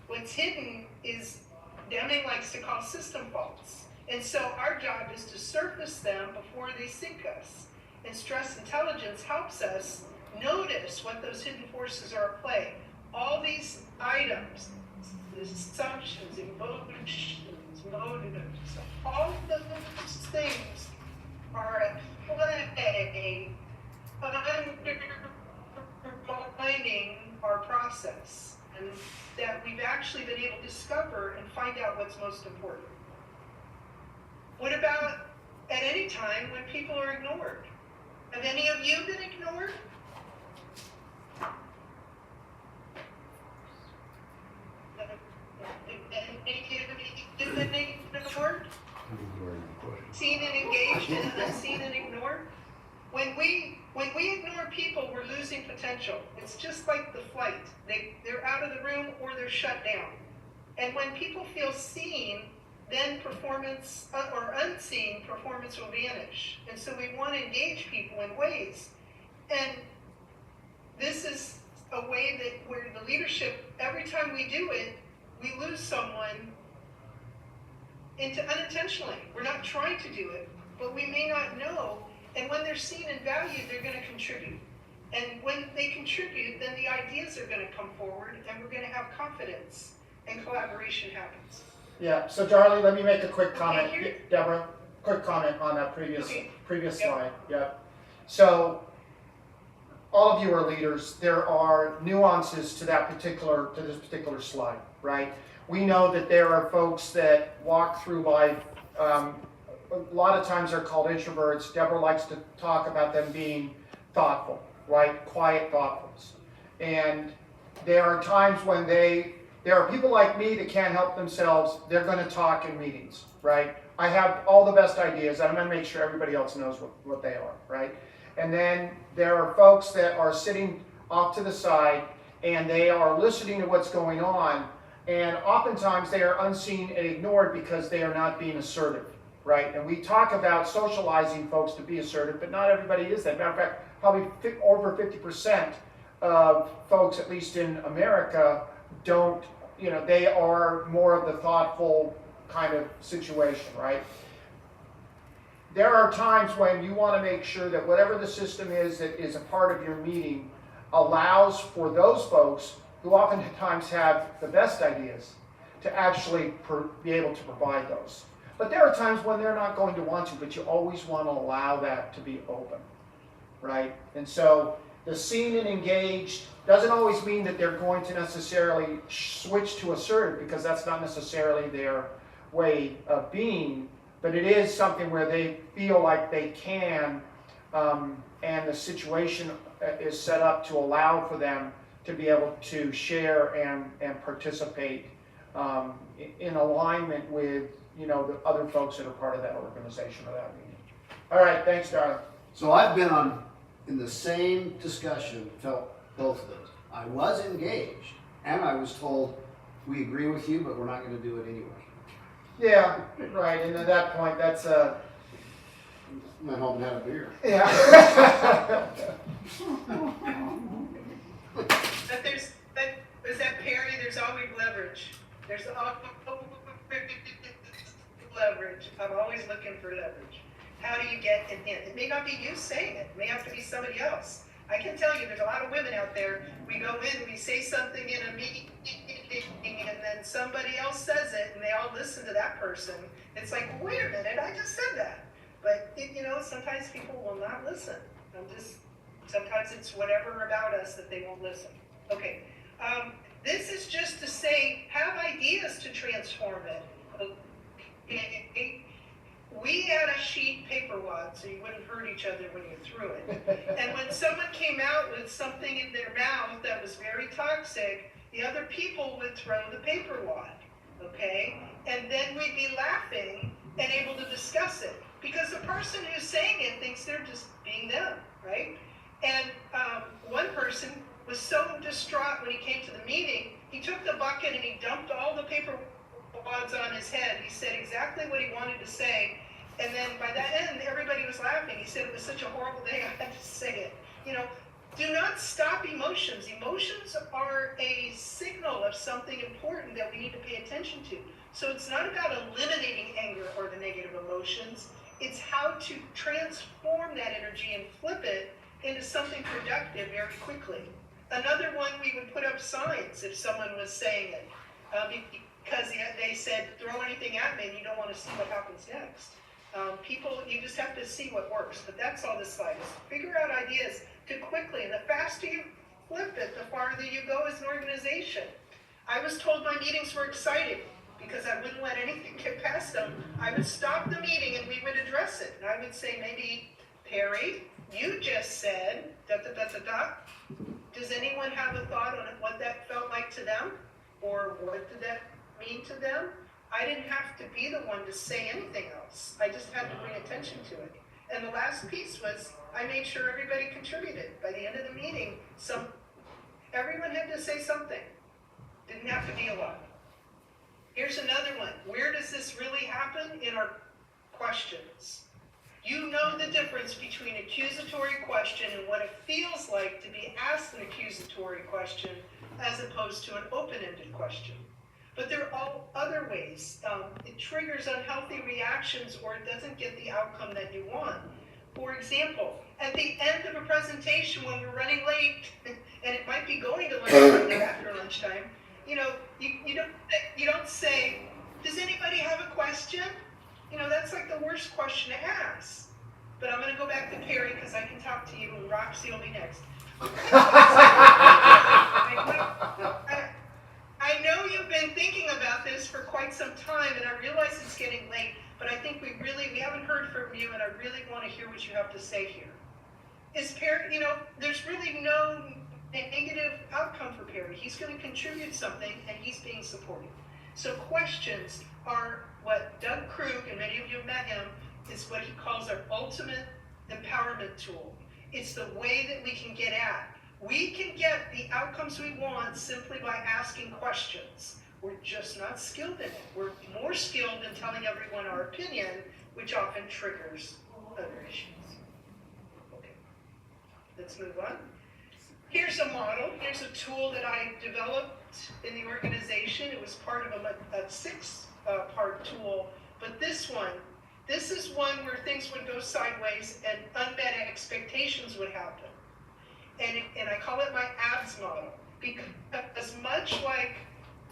What's hidden is Deming likes to call system faults. And so our job is to surface them before they sink us. And stress intelligence helps us notice what those hidden forces are at play. All these items, assumptions, emotions, motives, all of those things are at play undermining our process. And that we've actually been able to discover and find out what's most important. What about at any time when people are ignored. Have any of you been ignored? You've been ignored? Seen and engaged and unseen and ignored? When we ignore people, we're losing potential. It's just like the flight. They're out of the room or they're shut down. And when people feel seen, then performance, or unseen, performance will vanish. And so we want to engage people in ways. And this is a way that where the leadership, every time we do it, we lose someone unintentionally. We're not trying to do it, but we may not know. And when they're seen and valued, they're going to contribute. And when they contribute, then the ideas are going to come forward, and we're going to have confidence, and collaboration happens. Yeah, so Darlie, let me make a quick comment. Okay, here- Deborah, quick comment on that previous Okay. Yep. slide. Yep. So all of you are leaders. There are nuances to this particular slide, right? We know that there are folks that walk through life. A lot of times they're called introverts. Deborah likes to talk about them being thoughtful, right? Quiet thoughtfuls. And there are times when there are people like me that can't help themselves. They're going to talk in meetings, right? I have all the best ideas. I'm going to make sure everybody else knows what they are, right? And then there are folks that are sitting off to the side and they are listening to what's going on. And oftentimes they are unseen and ignored because they are not being assertive, right? And we talk about socializing folks to be assertive, but not everybody is that. Matter of fact, probably over 50% of folks, at least in America, don't, they are more of the thoughtful kind of situation, right? There are times when you want to make sure that whatever the system is that is a part of your meeting allows for those folks who oftentimes have the best ideas to actually be able to provide those. But there are times when they're not going to want to, but you always want to allow that to be open, right? And so the seen and engaged doesn't always mean that they're going to necessarily switch to assertive, because that's not necessarily their way of being, but it is something where they feel like they can, and the situation is set up to allow for them to be able to share and participate in alignment with the other folks that are part of that organization or that meeting. All right, thanks, darling. So I've been in the same discussion, felt both of those. I was engaged, and I was told, we agree with you, but we're not going to do it anyway. Yeah, right, and at that point, that's Went home and had a beer. yeah. But there's that Perry, there's always leverage. There's always leverage. I'm always looking for leverage. How do you get in? It may not be you saying it. It may have to be somebody else. I can tell you there's a lot of women out there. We go in, we say something in a meeting, and then somebody else says it, and they all listen to that person. It's like, wait a minute, I just said that. But, sometimes people will not listen. Sometimes it's whatever about us that they won't listen. Okay. This is just to say, have ideas to transform it. Okay. We had a sheet paper wad, so you wouldn't hurt each other when you threw it. And when someone came out with something in their mouth that was very toxic, the other people would throw the paper wad, okay? And then we'd be laughing and able to discuss it. Because the person who's saying it thinks they're just being them, right? And one person was so distraught when he came to the meeting, he took the bucket and he dumped all the paper wads on his head. He said exactly what he wanted to say. And then by that end, everybody was laughing. He said it was such a horrible day, I had to say it. Do not stop emotions. Emotions are a signal of something important that we need to pay attention to. So it's not about eliminating anger or the negative emotions. It's how to transform that energy and flip it into something productive very quickly. Another one, we would put up signs if someone was saying it. Because they said, throw anything at me and you don't want to see what happens next. You just have to see what works. But that's all this slide is. Figure out ideas too quickly. And the faster you flip it, the farther you go as an organization. I was told my meetings were exciting. because I wouldn't let anything get past them. I would stop the meeting and we would address it. And I would say, maybe, Perry, you just said, da da da da da. Does anyone have a thought on what that felt like to them? Or what did that mean to them? I didn't have to be the one to say anything else. I just had to bring attention to it. And the last piece was, I made sure everybody contributed. By the end of the meeting, everyone had to say something. Didn't have to be a lot. Here's another one. Where does this really happen? In our questions. You know the difference between accusatory question and what it feels like to be asked an accusatory question as opposed to an open-ended question. But there are all other ways. It triggers unhealthy reactions or it doesn't get the outcome that you want. For example, at the end of a presentation when we're running late, and it might be going to lunchtime or after lunchtime, you know, you don't say, does anybody have a question? You know, that's like the worst question to ask. But I'm going to go back to Perry because I can talk to you and Roxy will be next. I know you've been thinking about this for quite some time, and I realize it's getting late, but I think we haven't heard from you, and I really want to hear what you have to say here. Is Perry, you know, there's really no negative outcome for Perry. He's going to contribute something, and he's being supported. So questions are what Doug Krug, and many of you have met him, is what he calls our ultimate empowerment tool. It's the way that we can get at. We can get the outcomes we want simply by asking questions. We're just not skilled in it. We're more skilled in telling everyone our opinion, which often triggers other issues. Okay, let's move on. Here's a model. Here's a tool that I developed in the organization. It was part of a six-part tool, but this is one where things would go sideways and unmet expectations would happen. And I call it my ABS model, because as much like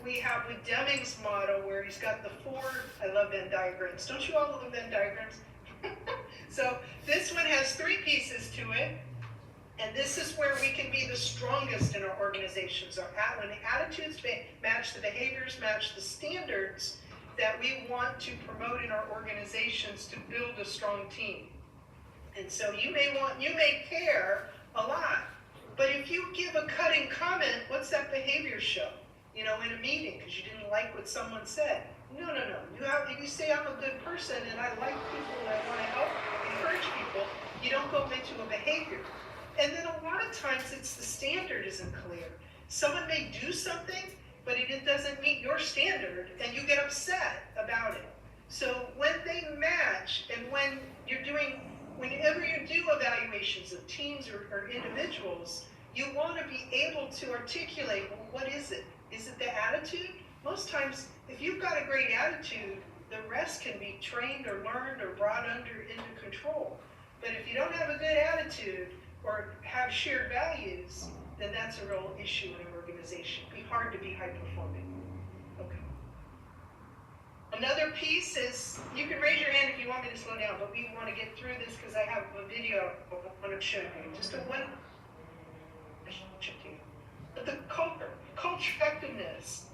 we have with Deming's model where he's got the four, I love Venn diagrams. Don't you all love Venn diagrams? So this one has three pieces to it, and this is where we can be the strongest in our organizations. When the attitudes match the behaviors, match the standards that we want to promote in our organizations to build a strong team. And so you may care a lot, but if you give a cutting comment, what's that behavior show? You know, in a meeting, because you didn't like what someone said. No. You say I'm a good person and I like people and I want to help, encourage people. You don't go into a behavior. And then a lot of times it's the standard isn't clear. Someone may do something, but it doesn't meet your standard, and you get upset about it. So when they match, and whenever you do evaluations of teams or individuals, you want to be able to articulate, well, what is it? Is it the attitude? Most times, if you've got a great attitude, the rest can be trained or learned or brought into control. But if you don't have a good attitude or have shared values, then that's a real issue in an organization. It'd be hard to be high performing. Okay. Another piece is, you can raise your hand if you want me to slow down, but we want to get through this because I have a video I want to show you. Just a one. But the culture effectiveness.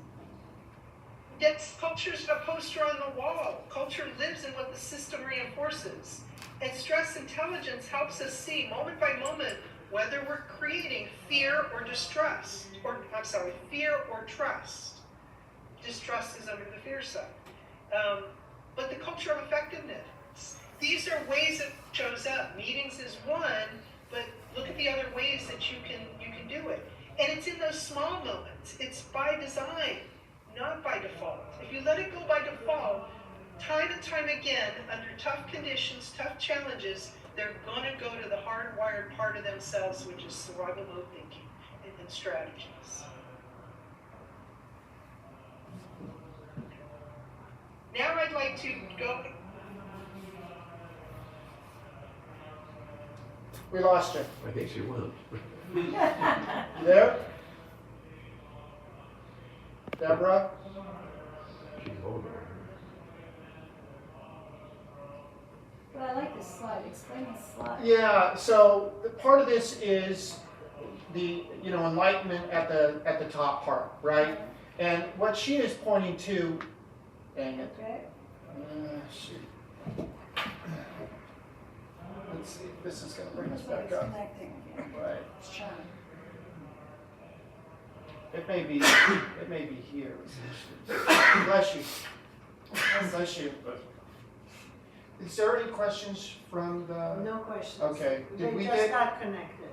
Yes, culture's a poster on the wall. Culture lives in what the system reinforces. And stress intelligence helps us see moment by moment whether we're creating fear or distrust, fear or trust. Distrust is under the fear side. But the culture of effectiveness. These are ways it shows up. Meetings is one, but look at the other ways that you can do it. And it's in those small moments. It's by design, not by default. If you let it go by default, time and time again, under tough conditions, tough challenges, they're going to go to the hardwired part of themselves, which is survival mode thinking and strategies. Now I'd like to go. We lost you. I think she went. You there? Deborah? She's over. But I like this slide. Explain this slide. Yeah, so the part of this is the enlightenment at the top part, right? And what she is pointing to Dang it. Okay. Shoot. Let's see, this is gonna bring us Looks like back it's up. connecting again. Right. It's trying. It may be here. Bless you. Bless you. Is there any questions from the? No questions. Okay, did They we just get? got connected.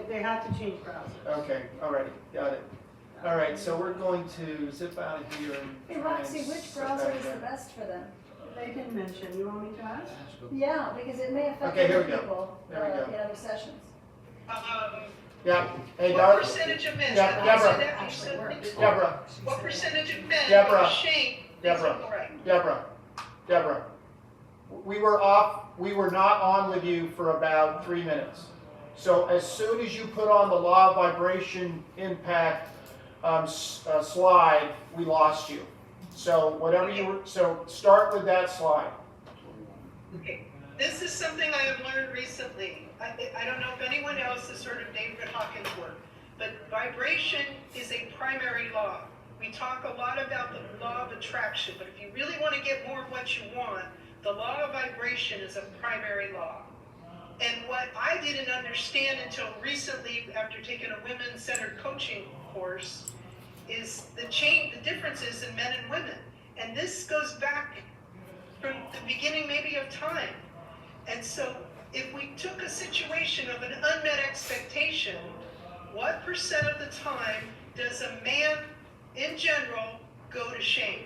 They had to change browsers. Okay, alrighty, got it. Alright, so we're going to zip out of here and. Hey try and Roxy, which sit browser back is the there. best for them? They didn't mention. You want me to ask? Yeah, because it may affect Okay, here other we go. people There we go. in other sessions. Yeah, hey, What Doug, percentage of men? Yeah, Did I Deborah. say that? You Actually said- works. Deborah, What percentage of men Deborah. go to shame? Deborah. All right. Deborah. We were not on with you for about 3 minutes. So as soon as you put on the law of vibration impact slide, we lost you. So whatever so start with that slide. Okay. This is something I have learned recently. I don't know if anyone else has heard of David Hawkins' work, but vibration is a primary law. We talk a lot about the law of attraction, but if you really want to get more of what you want, the law of vibration is a primary law. And what I didn't understand until recently, after taking a women-centered coaching course, is the differences in men and women. And this goes back from the beginning maybe of time. And so if we took a situation of an unmet expectation, what percent of the time does a man in general go to shame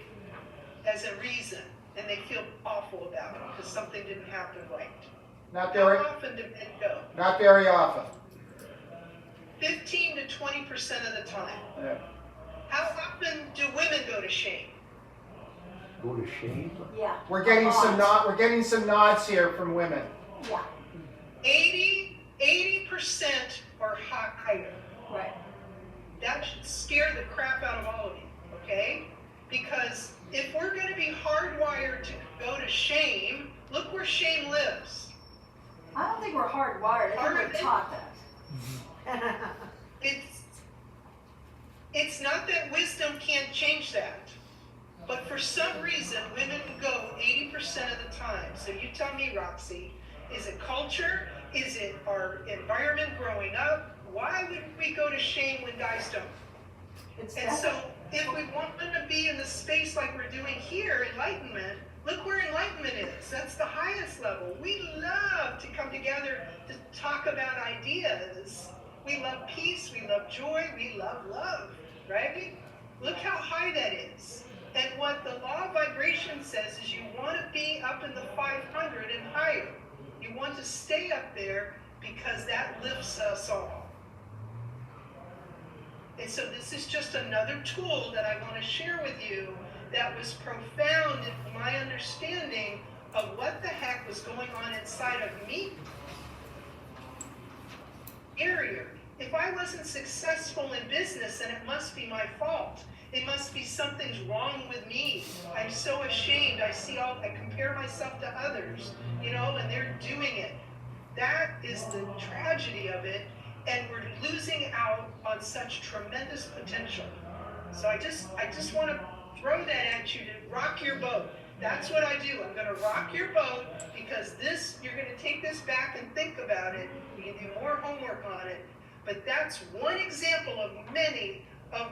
as a reason? And they feel awful about it because something didn't happen right. Not How very, often do men go? not very often. 15 to 20% of the time. Yeah. How often do women go to shame? Go to shame? Yeah. We're getting some Lots. we're getting some nods here from women. Yeah, 80% or higher. right. That should scare the crap out of all of you, okay? Because if we're going to be hardwired to go to shame, look where shame lives. I don't think we're hardwired. I think we're taught that. It's not that wisdom can't change that, but for some reason, women go 80% of the time. So you tell me, Roxy, is it culture? Is it our environment growing up? Why would we go to shame when guys don't? It's And so if we want them to be in the space like we're doing here, enlightenment, look where enlightenment is. That's the highest level. We love to come together to talk about ideas. We love peace, we love joy, we love love, right? Look how high that is. And what the law of vibration says is you want to be up in the 500 and higher. You want to stay up there because that lifts us all. And so this is just another tool that I want to share with you that was profound in my understanding of what the heck was going on inside of me. Area. If I wasn't successful in business, then it must be my fault. It must be something's wrong with me. I'm so ashamed. I compare myself to others, and they're doing it. That is the tragedy of it, and we're losing out on such tremendous potential. So I just want to throw that at you to rock your boat. That's what I do. I'm going to rock your boat because you're going to take this back and think about it. You can do more homework on it. But that's one example of many of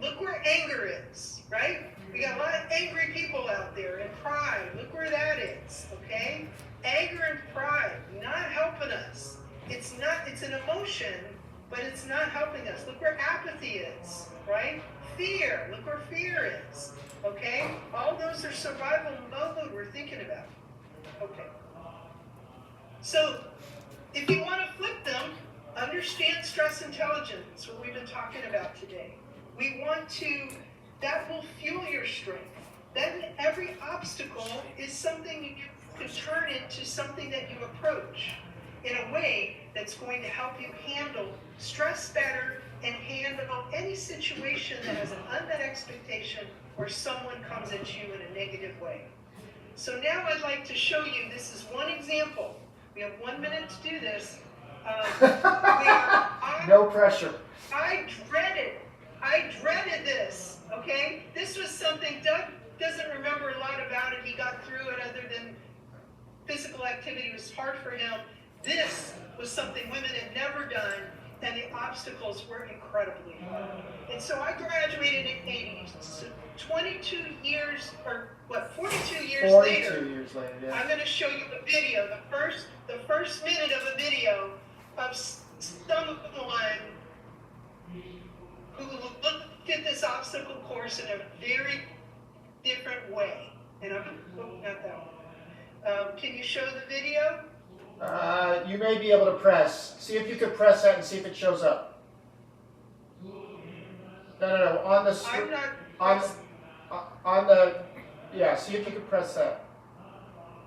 look where anger is, right? We got a lot of angry people out there, and pride. Look where that is, okay? Anger and pride, not helping us. It's an emotion, but it's not helping us. Look where apathy is, right? Fear, look where fear is, okay? All those are survival mode we're thinking about, okay? So, if you want to flip them, understand stress intelligence, what we've been talking about today. That will fuel your strength. Then every obstacle is something you can turn into something that you approach in a way that's going to help you handle stress better and handle any situation that has an unmet expectation or someone comes at you in a negative way. So now I'd like to show you, this is one example. We have 1 minute to do this. No pressure. I dreaded this, okay? This was something Doug doesn't remember a lot about it. He got through it other than physical activity was hard for him. This was something women had never done, and the obstacles were incredibly hard. And so I graduated in 80, so 22 years, or what, 42 years 42 later. years later, yeah. I'm going to show you a video, the first minute of a video of someone who looked at this obstacle course in a very different way. And I'm not that one. Can you show the video? You may be able to press. See if you could press that and see if it shows up. No. On the I'm not. on the yeah. See if you could press that.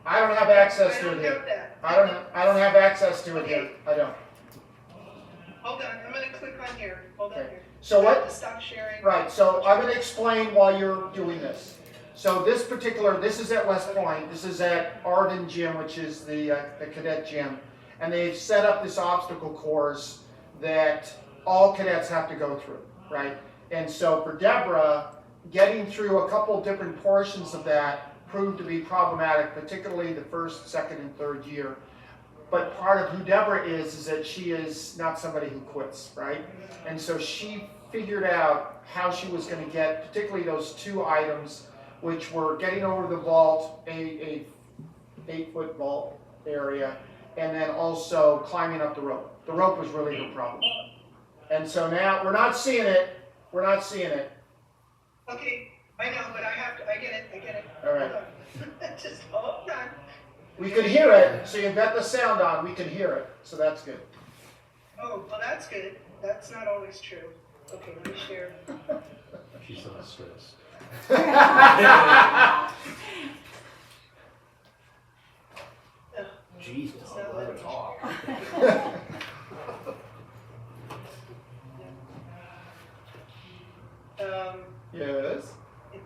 I don't have access to it here. I don't have access to it here. I don't. Hold on. I'm going to click on here. Hold on Okay. here. So I have what? to stop sharing. Right. So I'm going to explain while you're doing this. So this is at West Point. This is at Arden Gym, which is the cadet gym, and they've set up this obstacle course that all cadets have to go through, right? And so for Deborah, getting through a couple different portions of that proved to be problematic, particularly the first, second, and third year. But part of who Deborah is that she is not somebody who quits, right? And so she figured out how she was going to get, particularly those two items, which were getting over the vault, a 8-foot vault area, and then also climbing up the rope. The rope was really the problem. And so now we're not seeing it. We're not seeing it. Okay, I know, but I get it. All right. Hold on. Just hold on. We could hear it, so you've got the sound on. We can hear it, so that's good. Oh, well, that's good. That's not always true. Okay, let me share. She's not stressed. Jeez, don't let her talk. Yes. It's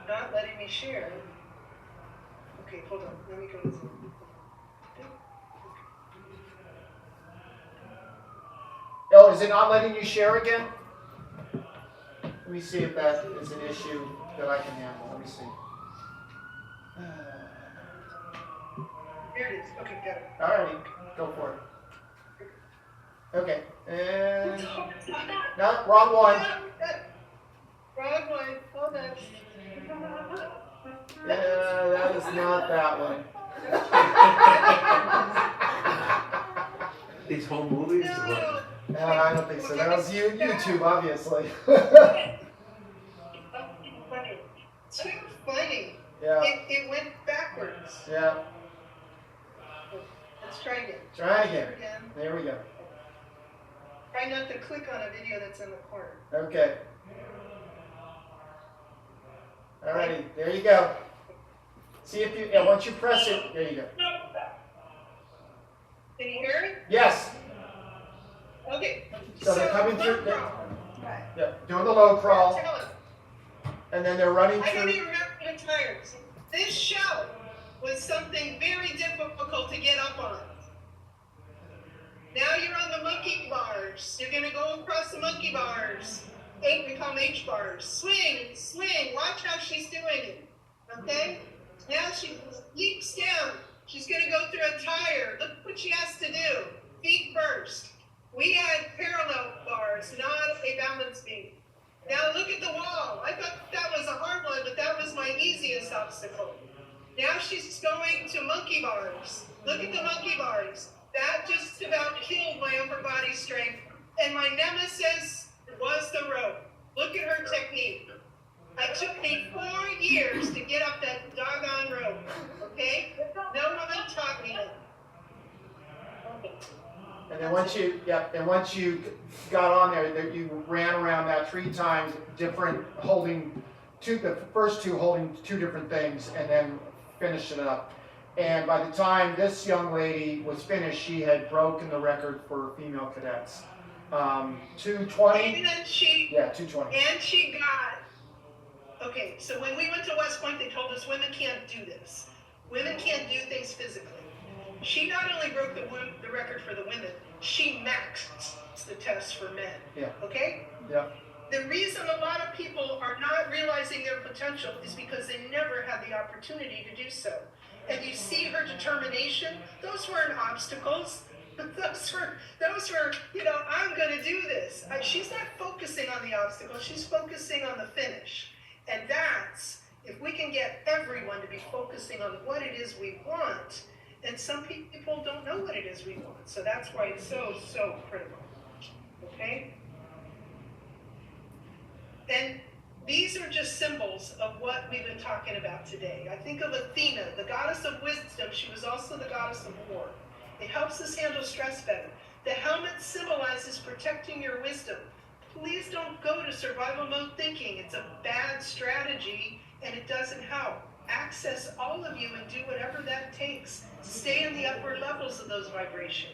not letting me share. Okay, hold on. Let me go to Zoom. Oh, is it not letting you share again? Let me see if that is an issue that I can handle. Let me see. Here it is. Okay, got it. Alrighty, go for it. Okay, and It's not that. no, wrong one. Wrong one. Hold on. Yeah, that is not that one. These home movies? or what? No. No, I don't think so. That was YouTube, obviously. Too funny. Yeah, It went backwards. yeah. Let's try again. Try again. There we go. Try not to click on a video that's in the corner. Okay. Alrighty, there you go. See if you, yeah, once you press it, there you go. Can you hear it? Yes. Okay. So they're coming through, low crawl. yeah, doing the low crawl, Tell it. and then they're running I don't through. even remember the tires. This show was something very difficult to get up on. Now you're on the monkey bars. You're gonna go across the monkey bars. We call them H bars. Swing, swing. Watch how she's doing it. Okay? Now she leaps down. She's gonna go through a tire. Look what she has to do. Feet first. We had parallel bars, not a balance beam. Now look at the wall. I thought that was a hard one, but that was my easiest obstacle. Now she's going to monkey bars. Look at the monkey bars. That just about killed my upper body strength. And my nemesis was the rope. Look at her technique. It took me 4 years to get up that doggone rope. Okay? No one taught me that. And then once you got on there, you ran around that 3 times, holding the first 2 holding 2 different things, and then finished it up. And by the time this young lady was finished, she had broken the record for female cadets. 220. And then she, Yeah, 220. and she got, okay, so when we went to West Point, they told us women can't do this. Women can't do things physically. She not only broke the record for the women, she maxed the test for men. Yeah. Okay? Yeah. The reason a lot of people are not realizing their potential is because they never had the opportunity to do so. And you see her determination, those weren't obstacles. Those were, I'm gonna do this. She's not focusing on the obstacle, she's focusing on the finish. And that's, if we can get everyone to be focusing on what it is we want, and some people don't know what it is we want. So that's why it's so, so critical, okay? And these are just symbols of what we've been talking about today. I think of Athena, the goddess of wisdom. She was also the goddess of war. It helps us handle stress better. The helmet symbolizes protecting your wisdom. Please don't go to survival mode thinking. It's a bad strategy and it doesn't help. Access all of you and do whatever that takes. Stay in the upper levels of those vibrations.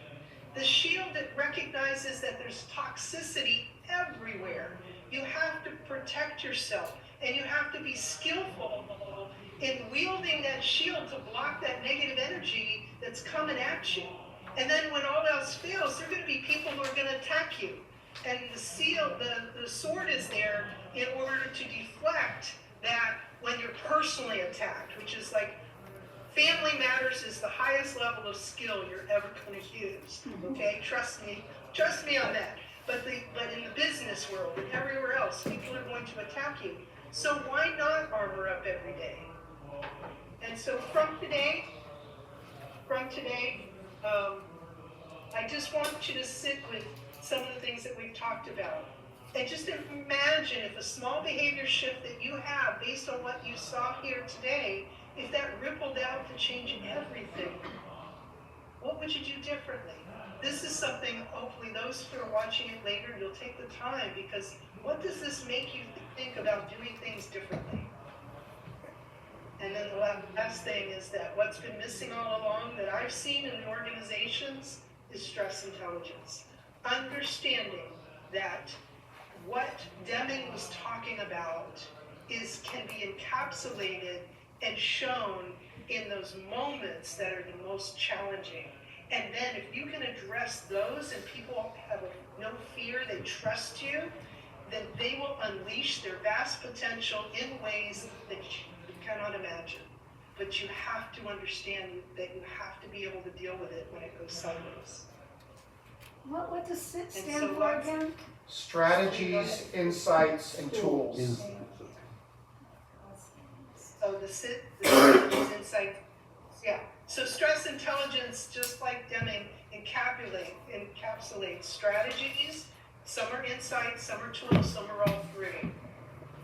The shield that recognizes that there's toxicity everywhere. You have to protect yourself and you have to be skillful in wielding that shield to block that negative energy that's coming at you. And then when all else fails, there are going to be people who are going to attack you. And the sword is there in order to deflect that when you're personally attacked, which is like family matters is the highest level of skill you're ever going to use. Okay, trust me on that. But in the business world and everywhere else, people are going to attack you. So why not armor up every day? And so from today, I just want you to sit with some of the things that we've talked about. And just imagine if a small behavior shift that you have based on what you saw here today, if that rippled out to change everything, what would you do differently? This is something, hopefully those who are watching it later, you'll take the time, because what does this make you think about doing things differently? And then the last thing is that what's been missing all along that I've seen in the organizations is stress intelligence. Understanding that what Deming was talking about can be encapsulated and shown in those moments that are the most challenging. And then if you can address those and people have no fear, they trust you, then they will unleash their vast potential in ways that you cannot imagine. But you have to understand that you have to be able to deal with it when it goes sideways. What does SIT And stand so for again? Strategies, insights, and tools. Oh, the SIT is insight. Yeah. So stress intelligence, just like Deming, encapsulates strategies. Some are insights, some are tools, some are all three.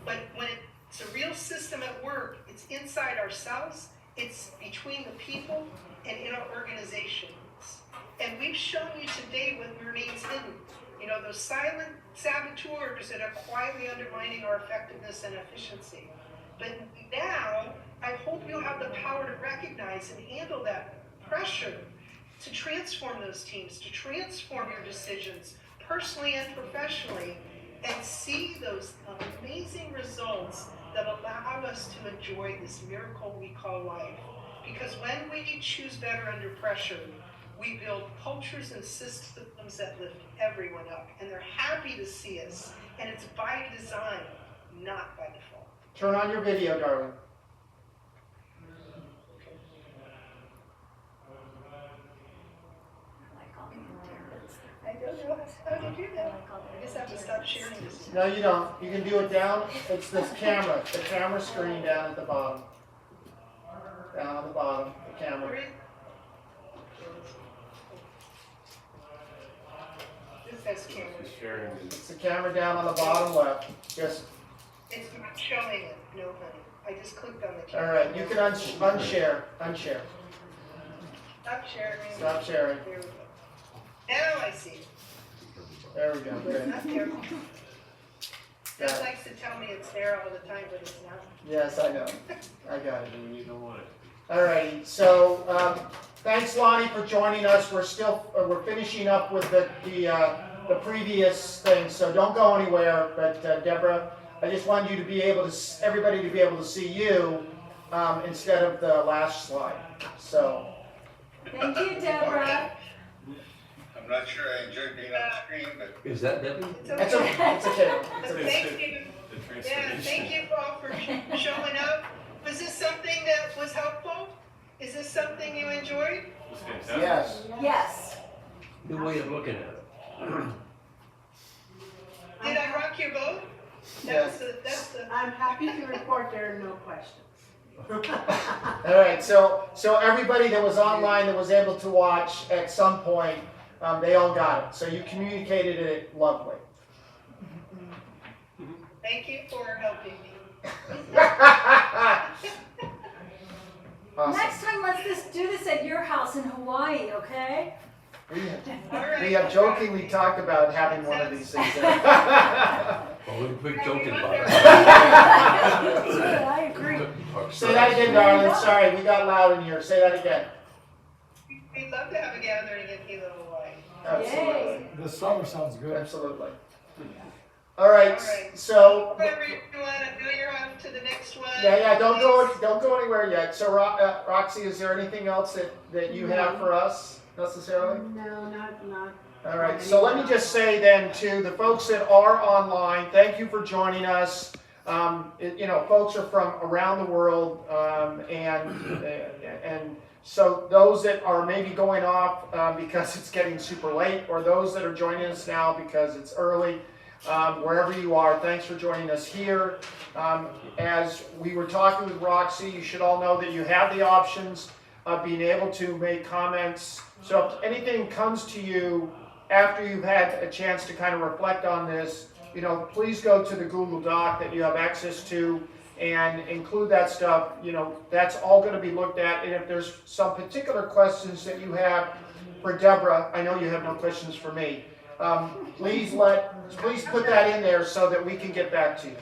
But when it's a real system at work, it's inside ourselves, it's between the people, and in our organizations. And we've shown you today what remains hidden. You know, those silent saboteurs that are quietly undermining our effectiveness and efficiency. But now, I hope you'll have the power to recognize and handle that pressure to transform those teams, to transform your decisions, personally and professionally, and see those amazing results that allow us to enjoy this miracle we call life. Because when we choose better under pressure, we build cultures and systems that lift everyone up, and they're happy to see us, and it's by design, not by default. Turn on your video, darling. I don't know how to do that. I guess I have to stop sharing this. No, you don't. You can do it down. It's this camera, the camera screen down at the bottom. Down at the bottom, the camera. This has cameras. Sharing It's the camera down on the bottom left. Just, It's not showing it, no honey. I just clicked on the all camera. right, you can unshare. Stop sharing. Stop sharing. There we go. Now I see. There we go. It's Good. not there. Got Doug it. likes to tell me it's there all the time, but it's not. Yes, I know. I got it. you don't want it. All right. So thanks, Lonnie, for joining us. We're finishing up with the previous thing, so don't go anywhere. But Deborah, I just wanted you to be able to, everybody to be able to see you instead of the last slide. So. Thank you, Deborah. Okay. I'm not sure I enjoyed being on screen, but Is that Debbie? It's It's okay. okay, it's okay. So thank you. Yeah, thank you all for showing up. Was this something that was helpful? Is this something you enjoyed? Yes. Yes. New way of looking at it. Did I rock your boat? Yes. That's the, I'm happy to report there are no questions. All right, so everybody that was online that was able to watch at some point, they all got it. So you communicated it lovely. thank you for helping me. Awesome. Next time, let's do this at your house in Hawaii, okay? All right. We have jokingly talked about having one of these things there. Well, we quit joking about it. I agree. Say that again, darling. Sorry, we got loud in here. Say that again. We'd love to have a gathering in Hilo, Hawaii. Absolutely. The summer sounds good. Absolutely. All right, All right. so Everyone, I know you're on to the next one. yeah, don't go anywhere yet. So Roxy, is there anything else that you have for us necessarily? No, not. All right, so let me just say then to the folks that are online, thank you for joining us. Folks are from around the world, and so those that are maybe going off because it's getting super late, or those that are joining us now because it's early, wherever you are, thanks for joining us here. As we were talking with Roxy, you should all know that you have the options of being able to make comments. So if anything comes to you after you've had a chance to kind of reflect on this, please go to the Google Doc that you have access to and include that stuff. That's all going to be looked at. And if there's some particular questions that you have for Deborah, I know you have no questions for me. Please put that in there so that we can get back to you.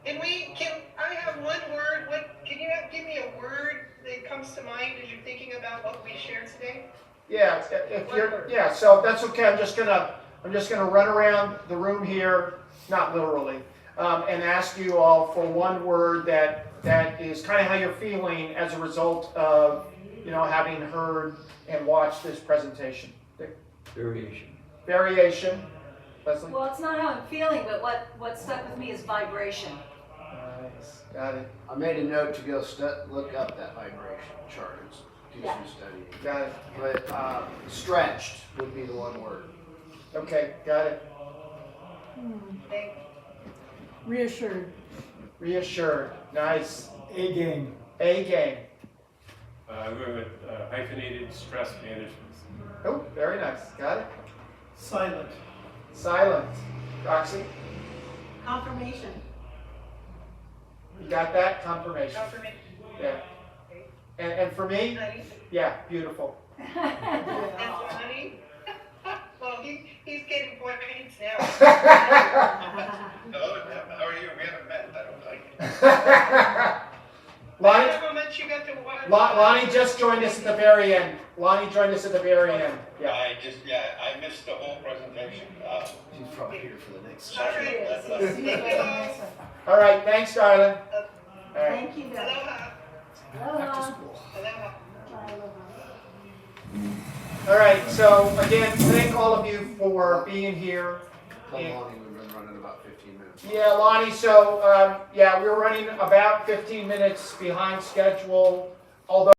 I have one word, can you give me a word that comes to mind as you're thinking about what we shared today? Yeah, so if that's okay, I'm just gonna run around the room here, not literally, and ask you all for one word that is kind of how you're feeling as a result of, having heard and watched this presentation. Variation. Leslie? Well, it's not how I'm feeling, but what stuck with me is vibration. Nice, got it, I made a note to go look up that vibration chart and do some studying. got it. But stretched would be the one word. Okay, got it. Reassured. Reassured, nice. A game. A game. I'm going with hyphenated stress management. Oh, very nice, got it. Silent. Silent. Roxy, Confirmation. you got that? Confirmation. Confirmation. Yeah. And for me, Honey? yeah, beautiful. And honey? Well, he's getting points now. hello, Deb, how are you? We haven't met, I don't think. I don't know how much you got to watch. Lonnie just joined us at the very end. Lonnie joined us at the very end. Yeah. I missed the whole presentation. She's probably here for the next All session. right. Thank you all. All right, thanks, darling. All right. Thank you, Deb. Aloha. Back to school. Aloha. All right, so again, thank all of you for being here. How long we've been running? About 15 minutes. Yeah, Lonnie, so we're running about 15 minutes behind schedule, although